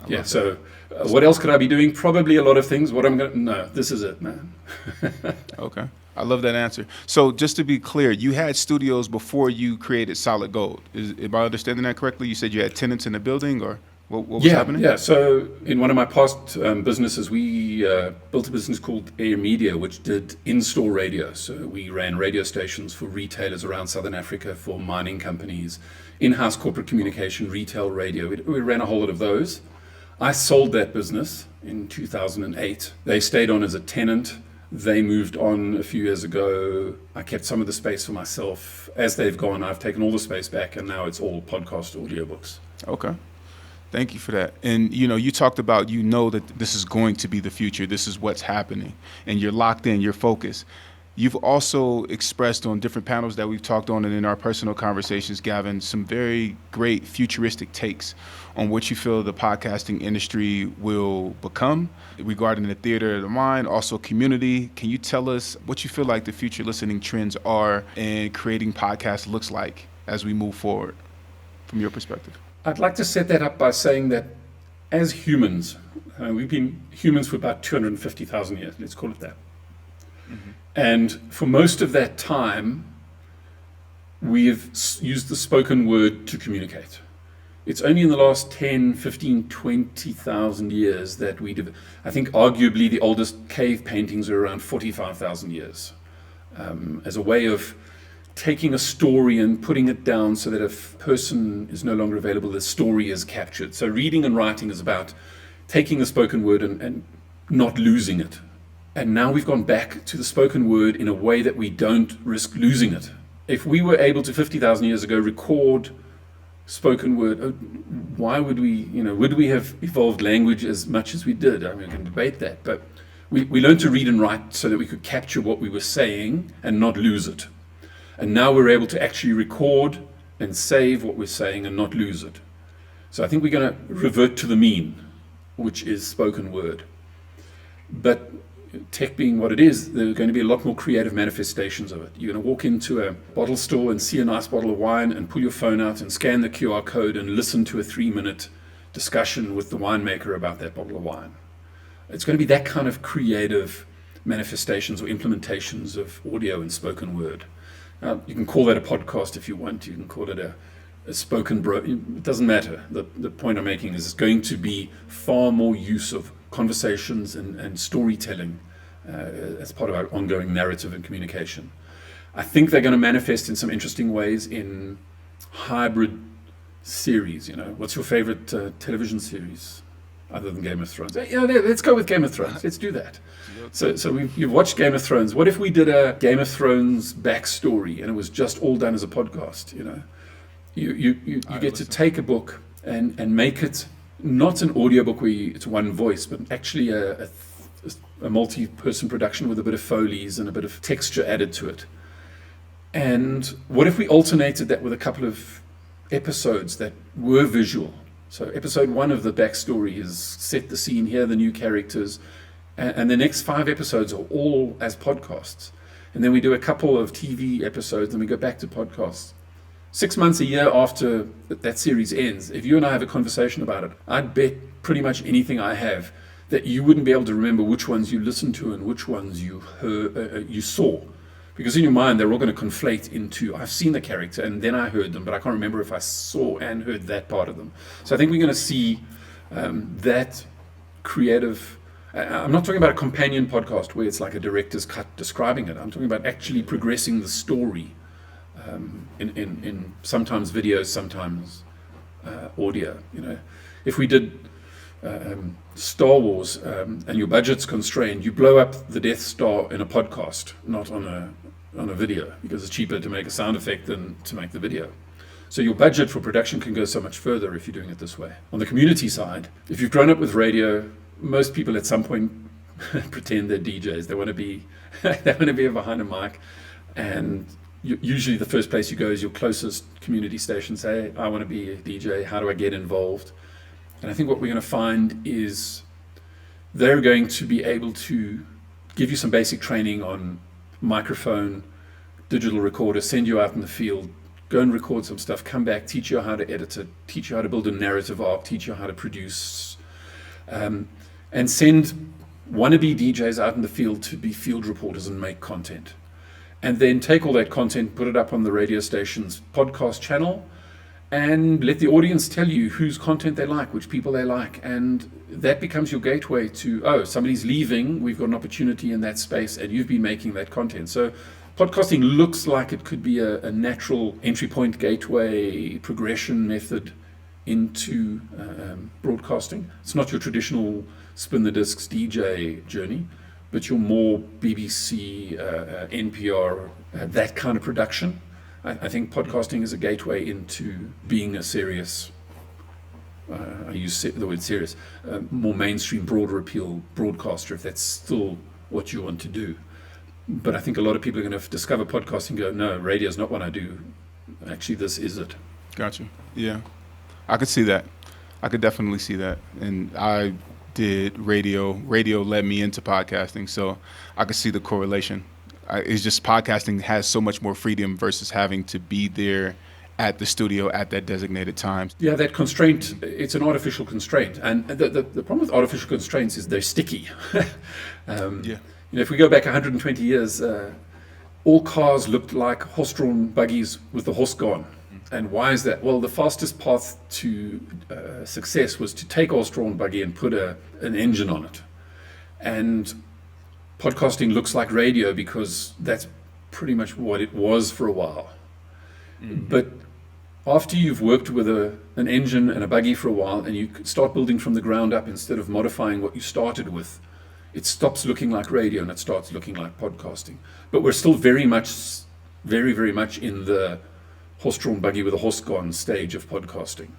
Yeah, so what else could I be doing? Probably a lot of things. No, this is it, man. Okay. I love that answer. So just to be clear, you had studios before you created Solid Gold. Am I understanding that correctly? You said you had tenants in the building, or what was happening? Yeah, so in one of my past businesses, we built a business called Air Media, which did in-store radio. So we ran radio stations for retailers around Southern Africa, for mining companies, in-house corporate communication, retail radio. We ran a whole lot of those. I sold that business in 2008. They stayed on as a tenant. They moved on a few years ago. I kept some of the space for myself. As they've gone, I've taken all the space back, and now it's all podcast audiobooks. Okay. Thank you for that. And, you talked about, that this is going to be the future. This is what's happening. And you're locked in, you're focused. You've also expressed on different panels that we've talked on and in our personal conversations, Gavin, some very great futuristic takes on what you feel the podcasting industry will become regarding the theater of the mind, also community. Can you tell us what you feel like the future listening trends are and creating podcasts looks like as we move forward from your perspective? I'd like to set that up by saying that as humans, we've been humans for about 250,000 years, let's call it that. And for most of that time, we've used the spoken word to communicate. It's only in the last 10, 15, 20,000 years that I think arguably the oldest cave paintings are around 45,000 years, as a way of taking a story and putting it down so that if a person is no longer available, the story is captured. So reading and writing is about taking the spoken word and not losing it. And now we've gone back to the spoken word in a way that we don't risk losing it. If we were able to 50,000 years ago record spoken word, why would would we have evolved language as much as we did? I mean, we can debate that, but we learned to read and write so that we could capture what we were saying and not lose it. And now we're able to actually record and save what we're saying and not lose it. So I think we're going to revert to the mean, which is spoken word. But tech being what it is, there are going to be a lot more creative manifestations of it. You're going to walk into a bottle store and see a nice bottle of wine and pull your phone out and scan the QR code and listen to a 3-minute discussion with the winemaker about that bottle of wine. It's going to be that kind of creative manifestations or implementations of audio and spoken word. Now, you can call that a podcast if you want. You can call it a spoken it doesn't matter. The point I'm making is it's going to be far more use of conversations and storytelling as part of our ongoing narrative and communication. I think they're going to manifest in some interesting ways in hybrid series. What's your favorite television series other than Game of Thrones? Let's go with Game of Thrones. Let's do that. So you've watched Game of Thrones. What if we did a Game of Thrones backstory and it was just all done as a podcast? You get to take a book and make it not an audiobook where it's one voice, but actually a multi-person production with a bit of Foley's and a bit of texture added to it. And what if we alternated that with a couple of episodes that were visual? So episode 1 of the backstory is set the scene here, the new characters, and the next 5 episodes are all as podcasts. And then we do a couple of TV episodes and we go back to podcasts. 6 months, a year after that series ends, if you and I have a conversation about it, I'd bet pretty much anything I have that you wouldn't be able to remember which ones you listened to and which ones you heard, you saw. Because in your mind, they're all going to conflate into, I've seen the character and then I heard them, but I can't remember if I saw and heard that part of them. So I think we're going to see that creative. I'm not talking about a companion podcast where it's like a director's cut describing it. I'm talking about actually progressing the story. In sometimes videos, sometimes audio. If we did Star Wars and your budget's constrained, you blow up the Death Star in a podcast, not on a video, because it's cheaper to make a sound effect than to make the video. So your budget for production can go so much further if you're doing it this way. On the community side, if you've grown up with radio, most people at some point pretend they're DJs. They want to be behind a mic, and usually the first place you go is your closest community station. Say, I want to be a DJ. How do I get involved? And I think what we're going to find is they're going to be able to give you some basic training on microphone, digital recorder, send you out in the field, go and record some stuff, come back, teach you how to edit it, teach you how to build a narrative arc, teach you how to produce, and send wannabe DJs out in the field to be field reporters and make content. And then take all that content, put it up on the radio station's podcast channel, and let the audience tell you whose content they like, which people they like. And that becomes your gateway to, somebody's leaving, we've got an opportunity in that space, and you've been making that content. So podcasting looks like it could be a natural entry point, gateway, progression method into broadcasting. It's not your traditional spin the discs DJ journey, but your more BBC, NPR, that kind of production. I think podcasting is a gateway into being a serious, I use the word serious, more mainstream, broader appeal broadcaster, if that's still what you want to do. But I think a lot of people are going to discover podcasting and go, no, radio is not what I do. Actually, this is it. Gotcha. Yeah. I could see that. I could definitely see that. And I did radio. Radio led me into podcasting, so I could see the correlation. It's just podcasting has so much more freedom versus having to be there at the studio at that designated time. Yeah, that constraint, it's an artificial constraint. And the problem with artificial constraints is they're sticky. Yeah. If we go back 120 years, all cars looked like horse-drawn buggies with the horse gone. And why is that? Well, the fastest path to success was to take a horse-drawn buggy and put an engine on it. And podcasting looks like radio because that's pretty much what it was for a while. But after you've worked with an engine and a buggy for a while and you start building from the ground up instead of modifying what you started with, it stops looking like radio and it starts looking like podcasting. But we're still very, very much in the horse-drawn buggy with a horse gone stage of podcasting.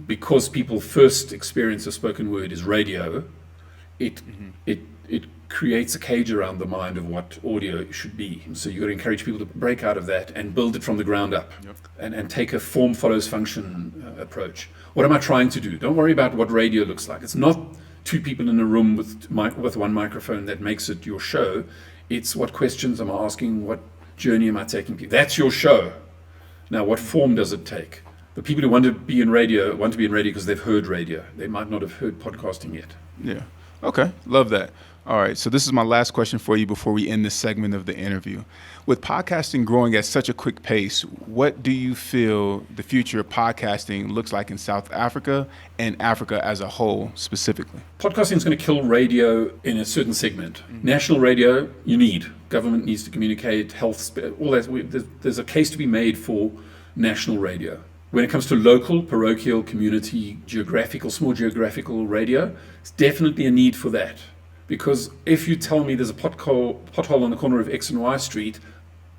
Because people first experience of spoken word is radio, it creates a cage around the mind of what audio should be. So you've got to encourage people to break out of that and build it from the ground up. Yep. and take a form follows function approach. What am I trying to do? Don't worry about what radio looks like. It's not two people in a room with one microphone that makes it your show. It's what questions am I asking, what journey am I taking people. That's your show. Now, what form does it take? The people who want to be in radio because they've heard radio. They might not have heard podcasting yet. Yeah. Okay. Love that. All right. So this is my last question for you before we end this segment of the interview. With podcasting growing at such a quick pace, what do you feel the future of podcasting looks like in South Africa and Africa as a whole specifically? Podcasting is going to kill radio in a certain segment. National radio, you need. Government needs to communicate, health, all that. There's a case to be made for national radio. When it comes to local, parochial, community, small geographical radio, it's definitely a need for that. Because if you tell me there's a pothole on the corner of X and Y Street,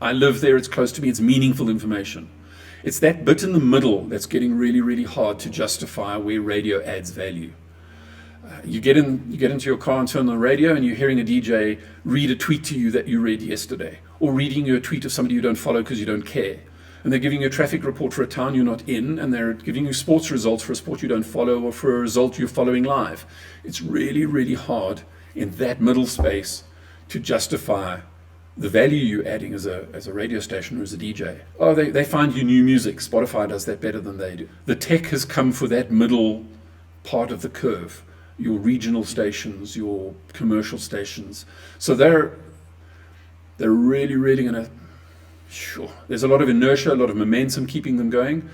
I live there, it's close to me, it's meaningful information. It's that bit in the middle that's getting really, really hard to justify where radio adds value. You get into your car and turn on the radio and you're hearing a DJ read a tweet to you that you read yesterday, or reading you a tweet of somebody you don't follow because you don't care. And they're giving you a traffic report for a town you're not in, and they're giving you sports results for a sport you don't follow or for a result you're following live. It's really, really hard in that middle space to justify the value you're adding as a radio station or as a DJ. Oh, they find you new music. Spotify does that better than they do. The tech has come for that middle part of the curve. Your regional stations, your commercial stations. So they're really, really going to. Sure. There's a lot of inertia, a lot of momentum keeping them going.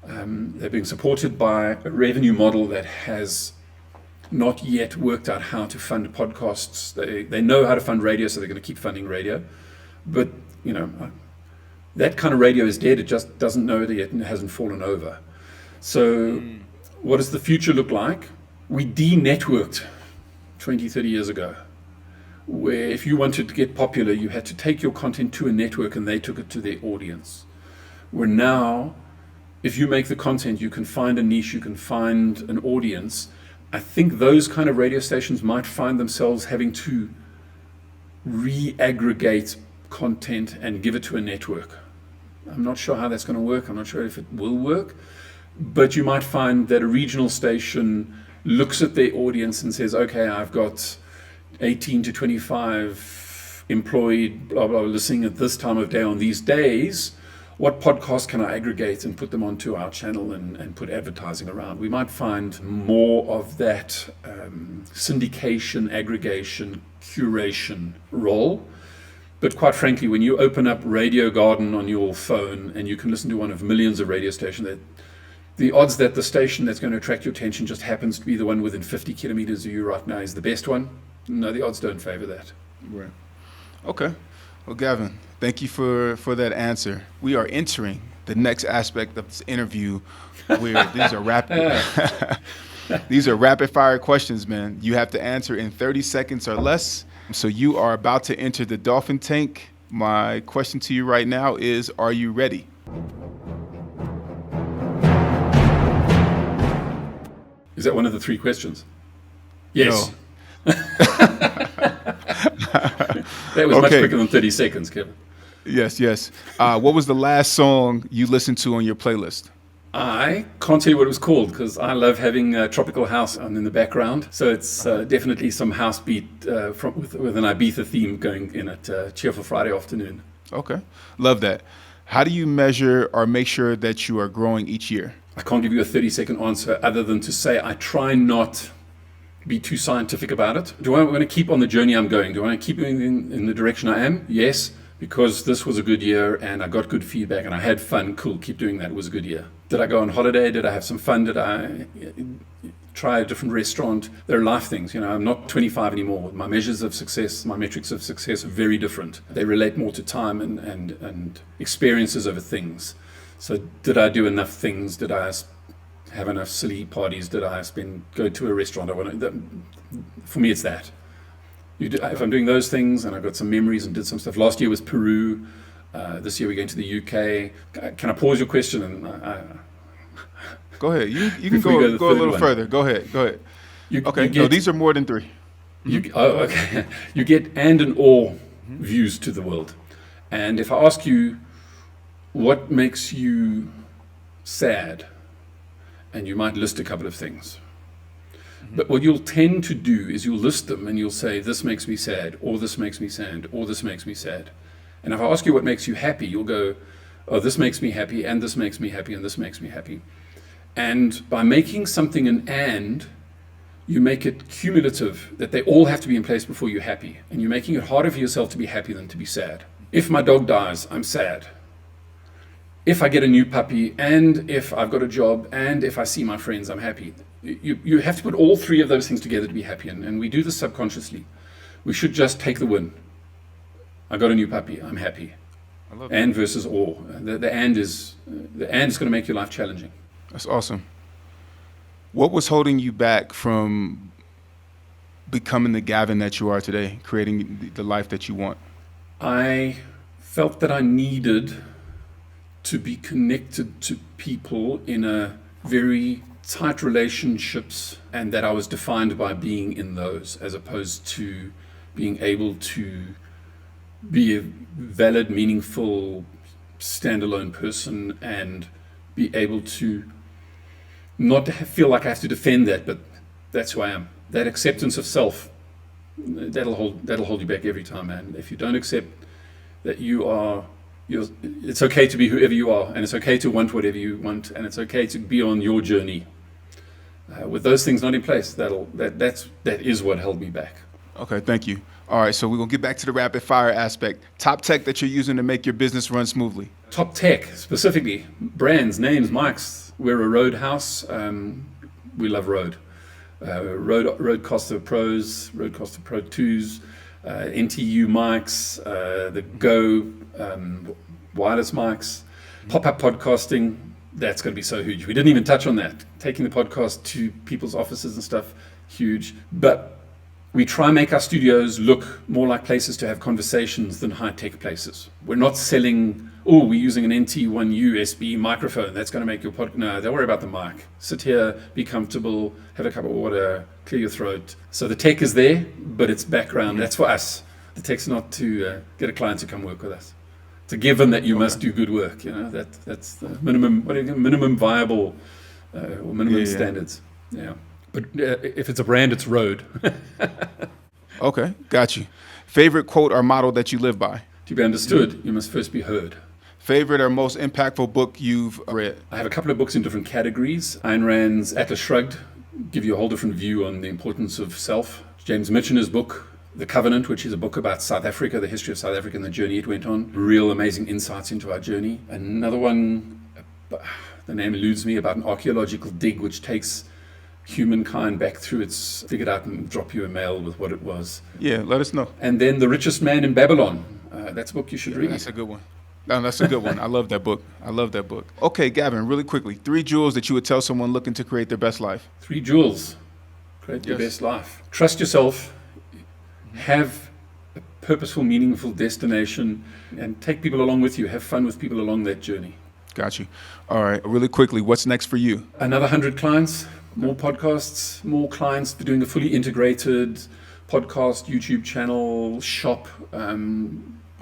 They're being supported by a revenue model that has not yet worked out how to fund podcasts. They know how to fund radio, so they're going to keep funding radio. But, that kind of radio is dead. It just doesn't know it yet and it hasn't fallen over. So what does the future look like? We de-networked 20, 30 years ago, where if you wanted to get popular, you had to take your content to a network and they took it to their audience. Where now, if you make the content, you can find a niche, you can find an audience. I think those kind of radio stations might find themselves having to re-aggregate content and give it to a network. I'm not sure how that's going to work. I'm not sure if it will work. But you might find that a regional station looks at their audience and says, okay, I've got 18 to 25 employed, blah, blah, listening at this time of day on these days. What podcasts can I aggregate and put them onto our channel and put advertising around? We might find more of that syndication, aggregation, curation role. But quite frankly, when you open up Radio Garden on your phone and you can listen to one of millions of radio stations, the odds that the station that's going to attract your attention just happens to be the one within 50 kilometers of you right now is the best one. No, the odds don't favor that. Right. Okay. Well, Gavin, thank you for that answer. We are entering the next aspect of this interview where these are rapid fire questions, man. You have to answer in 30 seconds or less. So you are about to enter the dolphin tank. My question to you right now is, are you ready? Is that one of the three questions? Yes. No. That was much quicker than 30 seconds, Kevin. Yes. What was the last song you listened to on your playlist? I can't tell you what it was called because I love having tropical house on in the background. So it's definitely some house beat with an Ibiza theme going in at Cheerful Friday afternoon. Okay. Love that. How do you measure or make sure that you are growing each year? I can't give you a 30-second answer other than to say I try not be too scientific about it. Do I want to keep on the journey I'm going? Do I want to keep moving in the direction I am? Yes, because this was a good year and I got good feedback and I had fun. Cool, keep doing that. It was a good year. Did I go on holiday? Did I have some fun? Did I try a different restaurant? There are life things. I'm not 25 anymore. My measures of success, my metrics of success are very different. They relate more to time and experiences over things. So did I do enough things? Did I have enough silly parties? Did I go to a restaurant? For me, it's that. If I'm doing those things and I've got some memories and did some stuff. Last year was Peru. This year we're going to the UK. Can I pause your question? And Go ahead. You can go a little further. Go ahead. These are more than 3. Okay. You get and or views to the world. And if I ask you what makes you sad, and you might list a couple of things. But what you'll tend to do is you'll list them and you'll say, this makes me sad, or this makes me sad, or this makes me sad. And if I ask you what makes you happy, you'll go, oh, this makes me happy, and this makes me happy, and this makes me happy. And by making something an and, you make it cumulative, that they all have to be in place before you're happy. And you're making it harder for yourself to be happy than to be sad. If my dog dies, I'm sad. If I get a new puppy, and if I've got a job, and if I see my friends, I'm happy. You have to put all 3 of those things together to be happy, and we do this subconsciously. We should just take the win. I got a new puppy, I'm happy. I love and versus or. The and is going to make your life challenging. That's awesome. What was holding you back from becoming the Gavin that you are today, creating the life that you want? I felt that I needed to be connected to people in a very tight relationships, and that I was defined by being in those, as opposed to being able to be a valid, meaningful, standalone person and be able to not feel like I have to defend that, but that's who I am. That acceptance of self, that'll hold you back every time, man. If you don't accept that it's okay to be whoever you are, and it's okay to want whatever you want, and it's okay to be on your journey. With those things not in place, that is what held me back. Okay, thank you. All right, so we're gonna get back to the rapid fire aspect. Top tech that you're using to make your business run smoothly. Top tech, specifically brands, names, mics. We're a Rode house. We love Rode. Rodecaster Pros, Rodecaster Pro 2s, NTU mics, the Go wireless mics, pop-up podcasting. That's going to be so huge. We didn't even touch on that. Taking the podcast to people's offices and stuff, huge. But we try and make our studios look more like places to have conversations than high-tech places. We're not selling, we're using an NT1 USB microphone. That's going to make your podcast. No, don't worry about the mic. Sit here, be comfortable, have a cup of water, clear your throat. So the tech is there, but it's background. That's for us. The tech's not to get a client to come work with us. It's a given that you must do good work. That's the minimum viable or minimum standards. Yeah. But if it's a brand, it's Rode. Okay, got you. Favorite quote or motto that you live by? To be understood, you must first be heard. Favorite or most impactful book you've read? I have a couple of books in different categories. Ayn Rand's Atlas Shrugged give you a whole different view on the importance of self. James Michener's book, The Covenant, which is a book about South Africa, the history of South Africa and the journey it went on. Real amazing insights into our journey. Another one, the name eludes me, about an archaeological dig which takes humankind back through its, dig it out and drop you a mail with what it was. Yeah, let us know. And then The Richest Man in Babylon. That's a book you should read. That's a good one. No, that's a good one. I love that book. Okay, Gavin, really quickly, 3 jewels that you would tell someone looking to create their best life. 3 jewels. Create their best life. Trust yourself. Have a purposeful, meaningful destination, and take people along with you. Have fun with people along that journey. Got you. All right, really quickly, what's next for you? Another 100 clients, more podcasts, more clients. We're doing a fully integrated podcast, YouTube channel, shop.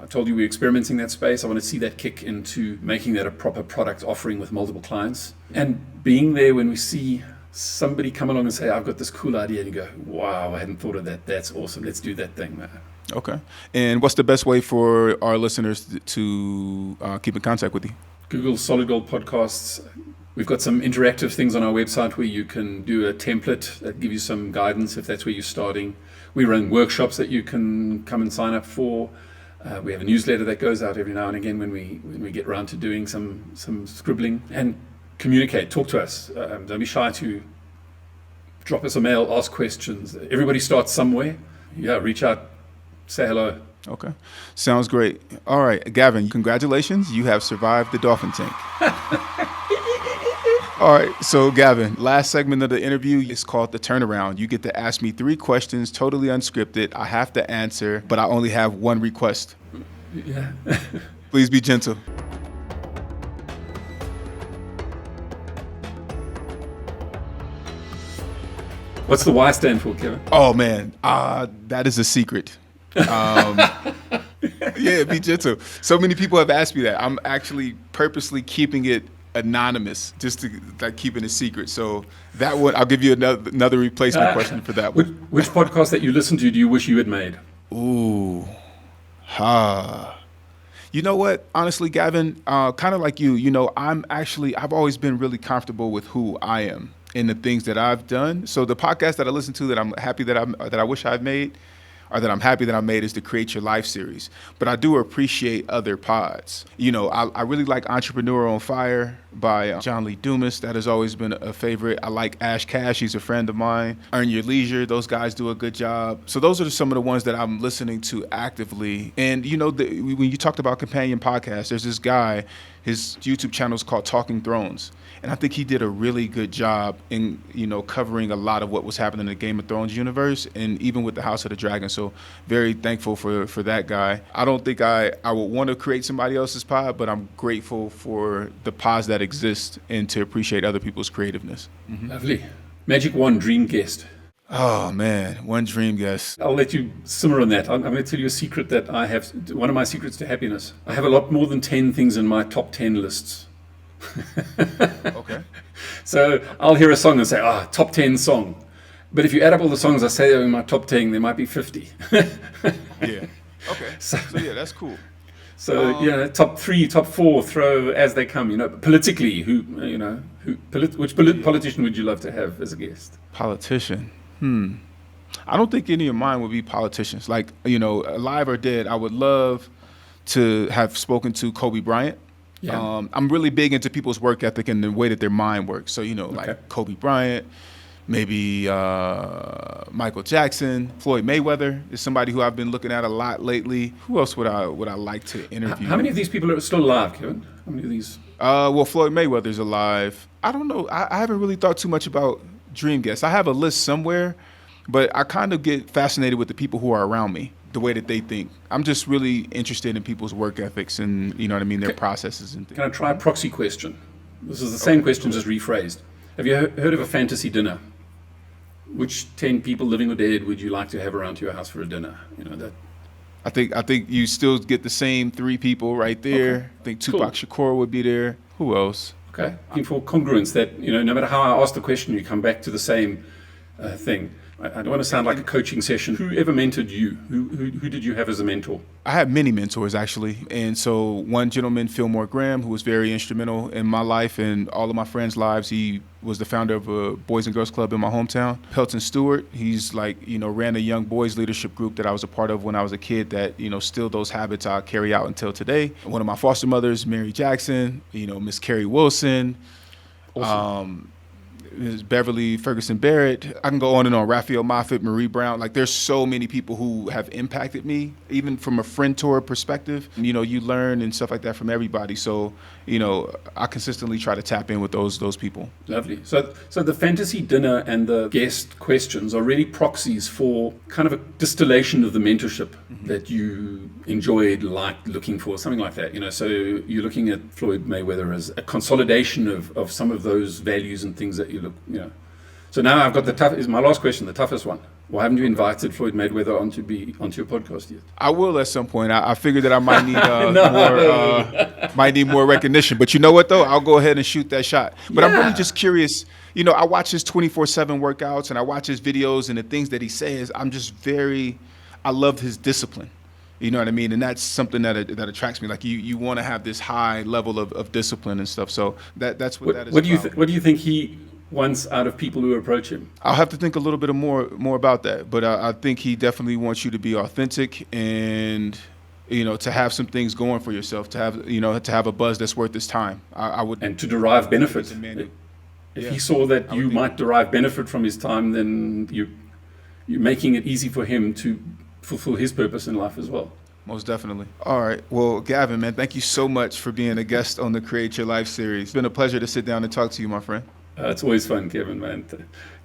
I told you we're experimenting that space. I want to see that kick into making that a proper product offering with multiple clients. And being there when we see somebody come along and say, I've got this cool idea, and you go, wow, I hadn't thought of that. That's awesome. Let's do that thing, man. Okay. And what's the best way for our listeners to keep in contact with you? Google Solid Gold Podcasts. We've got some interactive things on our website where you can do a template that give you some guidance if that's where you're starting. We run workshops that you can come and sign up for. We have a newsletter that goes out every now and again when we get around to doing some scribbling. And communicate, talk to us. Don't be shy to drop us a mail, ask questions. Everybody starts somewhere. Yeah, reach out, say hello. Okay. Sounds great. All right, Gavin, congratulations. You have survived the dolphin tank. All right. So, Gavin, last segment of the interview is called The Turnaround. You get to ask me 3 questions, totally unscripted. I have to answer, but I only have one request. Yeah. Please be gentle. What's the Y stand for, Kevin? Oh, man. That is a secret. Yeah, be gentle. So many people have asked me that. I'm actually purposely keeping it anonymous, just to keep it a secret. So that one, I'll give you another replacement question for that one. Which podcast that you listen to do you wish you had made? Ooh. You know what? Honestly, Gavin, kind of like you, I've always been really comfortable with who I am and the things that I've done. So the podcast that I listen to that I'm happy that I wish I've made, or that I'm happy that I made, is the Create Your Life series. But I do appreciate other pods. I really like Entrepreneur on Fire by John Lee Dumas. That has always been a favorite. I like Ash Cash. He's a friend of mine. Earn Your Leisure. Those guys do a good job. So those are some of the ones that I'm listening to actively. And, when you talked about companion podcasts, there's this guy, his YouTube channel is called Talking Thrones. And I think he did a really good job in, covering a lot of what was happening in the Game of Thrones universe, and even with the House of the Dragon. So very thankful for that guy. I don't think I would want to create somebody else's pod, but I'm grateful for the pods that exist and to appreciate other people's creativeness. Mm-hmm. Lovely. Magic Wand, dream guest. Oh, man. One dream guest. I'll let you simmer on that. I'm going to tell you a secret that I have. One of my secrets to happiness. I have a lot more than 10 things in my top 10 lists. Okay. So I'll hear a song and say, top 10 song. But if you add up all the songs I say are in my top 10, there might be 50. Yeah. Okay. So yeah, that's cool. So top 3, top 4, throw as they come. Politically, which politician would you love to have as a guest? Politician. I don't think any of mine would be politicians. Like, alive or dead, I would love to have spoken to Kobe Bryant. Yeah. I'm really big into people's work ethic and the way that their mind works. So, like Kobe Bryant, maybe Michael Jackson, Floyd Mayweather is somebody who I've been looking at a lot lately. Who else would I like to interview? How many of these people are still alive, Kevin? How many of these? Well, Floyd Mayweather's alive. I don't know. I haven't really thought too much about dream guests. I have a list somewhere, but I kind of get fascinated with the people who are around me, the way that they think. I'm just really interested in people's work ethics and, their processes and things. Can I try a proxy question? This is the same question, just rephrased. Have you heard of a fantasy dinner? Which 10 people, living or dead, would you like to have around to your house for a dinner? That. I think you still get the same 3 people right there. Okay. I think Tupac Shakur would be there. Who else? Okay. Looking for congruence that, no matter how I ask the question, you come back to the same thing. I don't want to sound like a coaching session. Who ever mentored you? Who did you have as a mentor? I had many mentors, actually. And so one gentleman, Fillmore Graham, who was very instrumental in my life and all of my friends' lives. He was the founder of a Boys and Girls Club in my hometown. Pelton Stewart, he's ran a young boys leadership group that I was a part of when I was a kid that, still those habits I carry out until today. One of my foster mothers, Mary Jackson, Miss Carrie Wilson. Awesome. Beverly Ferguson Barrett. I can go on and on. Raphael Moffitt, Marie Brown. There's so many people who have impacted me, even from a friend-tour perspective. You learn and stuff like that from everybody. So, I consistently try to tap in with those people. Lovely. So the fantasy dinner and the guest questions are really proxies for kind of a distillation of the mentorship that you enjoyed, liked, looking for, something like that. So you're looking at Floyd Mayweather as a consolidation of some of those values and things that you look, So now I've got is my last question, the toughest one. Why haven't you invited Floyd Mayweather onto your podcast yet? I will at some point. I figured that I might need might need more recognition. But you know what though? I'll go ahead and shoot that shot. But I'm really just curious. I watch his 24/7 workouts and I watch his videos and the things that he says. I'm I loved his discipline. You know what I mean? And that's something that attracts me. Like you want to have this high level of discipline and stuff. So that's what that is. What do you think he wants out of people who approach him? I'll have to think a little bit more about that. But I think he definitely wants you to be authentic and, to have some things going for yourself, to have a buzz that's worth his time. I would, and to derive benefit. If he saw that you might derive benefit from his time, then you're making it easy for him to fulfill his purpose in life as well. Most definitely. All right. Well, Gavin, man, thank you so much for being a guest on the Create Your Life series. It's been a pleasure to sit down and talk to you, my friend. It's always fun, Kevin, man.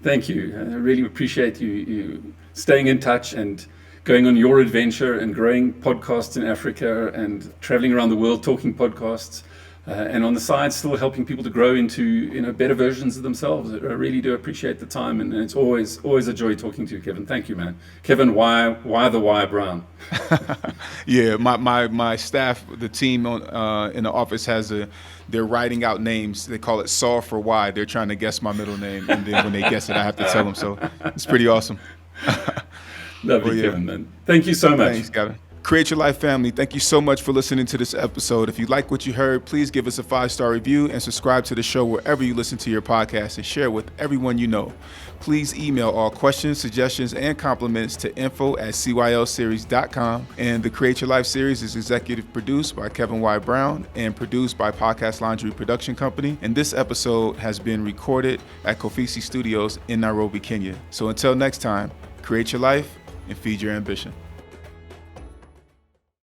Thank you. I really appreciate you staying in touch and going on your adventure and growing podcasts in Africa and traveling around the world talking podcasts. And on the side, still helping people to grow into better versions of themselves. I really do appreciate the time, and it's always a joy talking to you, Kevin. Thank you, man. Kevin, why the Y Brown? Yeah, my staff, the team in the office they're writing out names. They call it Solve for Y. They're trying to guess my middle name, and then when they guess it, I have to tell them. So it's pretty awesome. Lovely, Kevin, man. Thank you so much. Thanks, Gavin. Create Your Life family, thank you so much for listening to this episode. If you like what you heard, please give us a 5-star review and subscribe to the show wherever you listen to your podcast and share with everyone you know. Please email all questions, suggestions, and compliments to info@cylseries.com. And the Create Your Life series is executive produced by Kevin Y. Brown and produced by Podcast Laundry Production Company. And this episode has been recorded at Kofisi Studios in Nairobi, Kenya. So until next time, create your life and feed your ambition.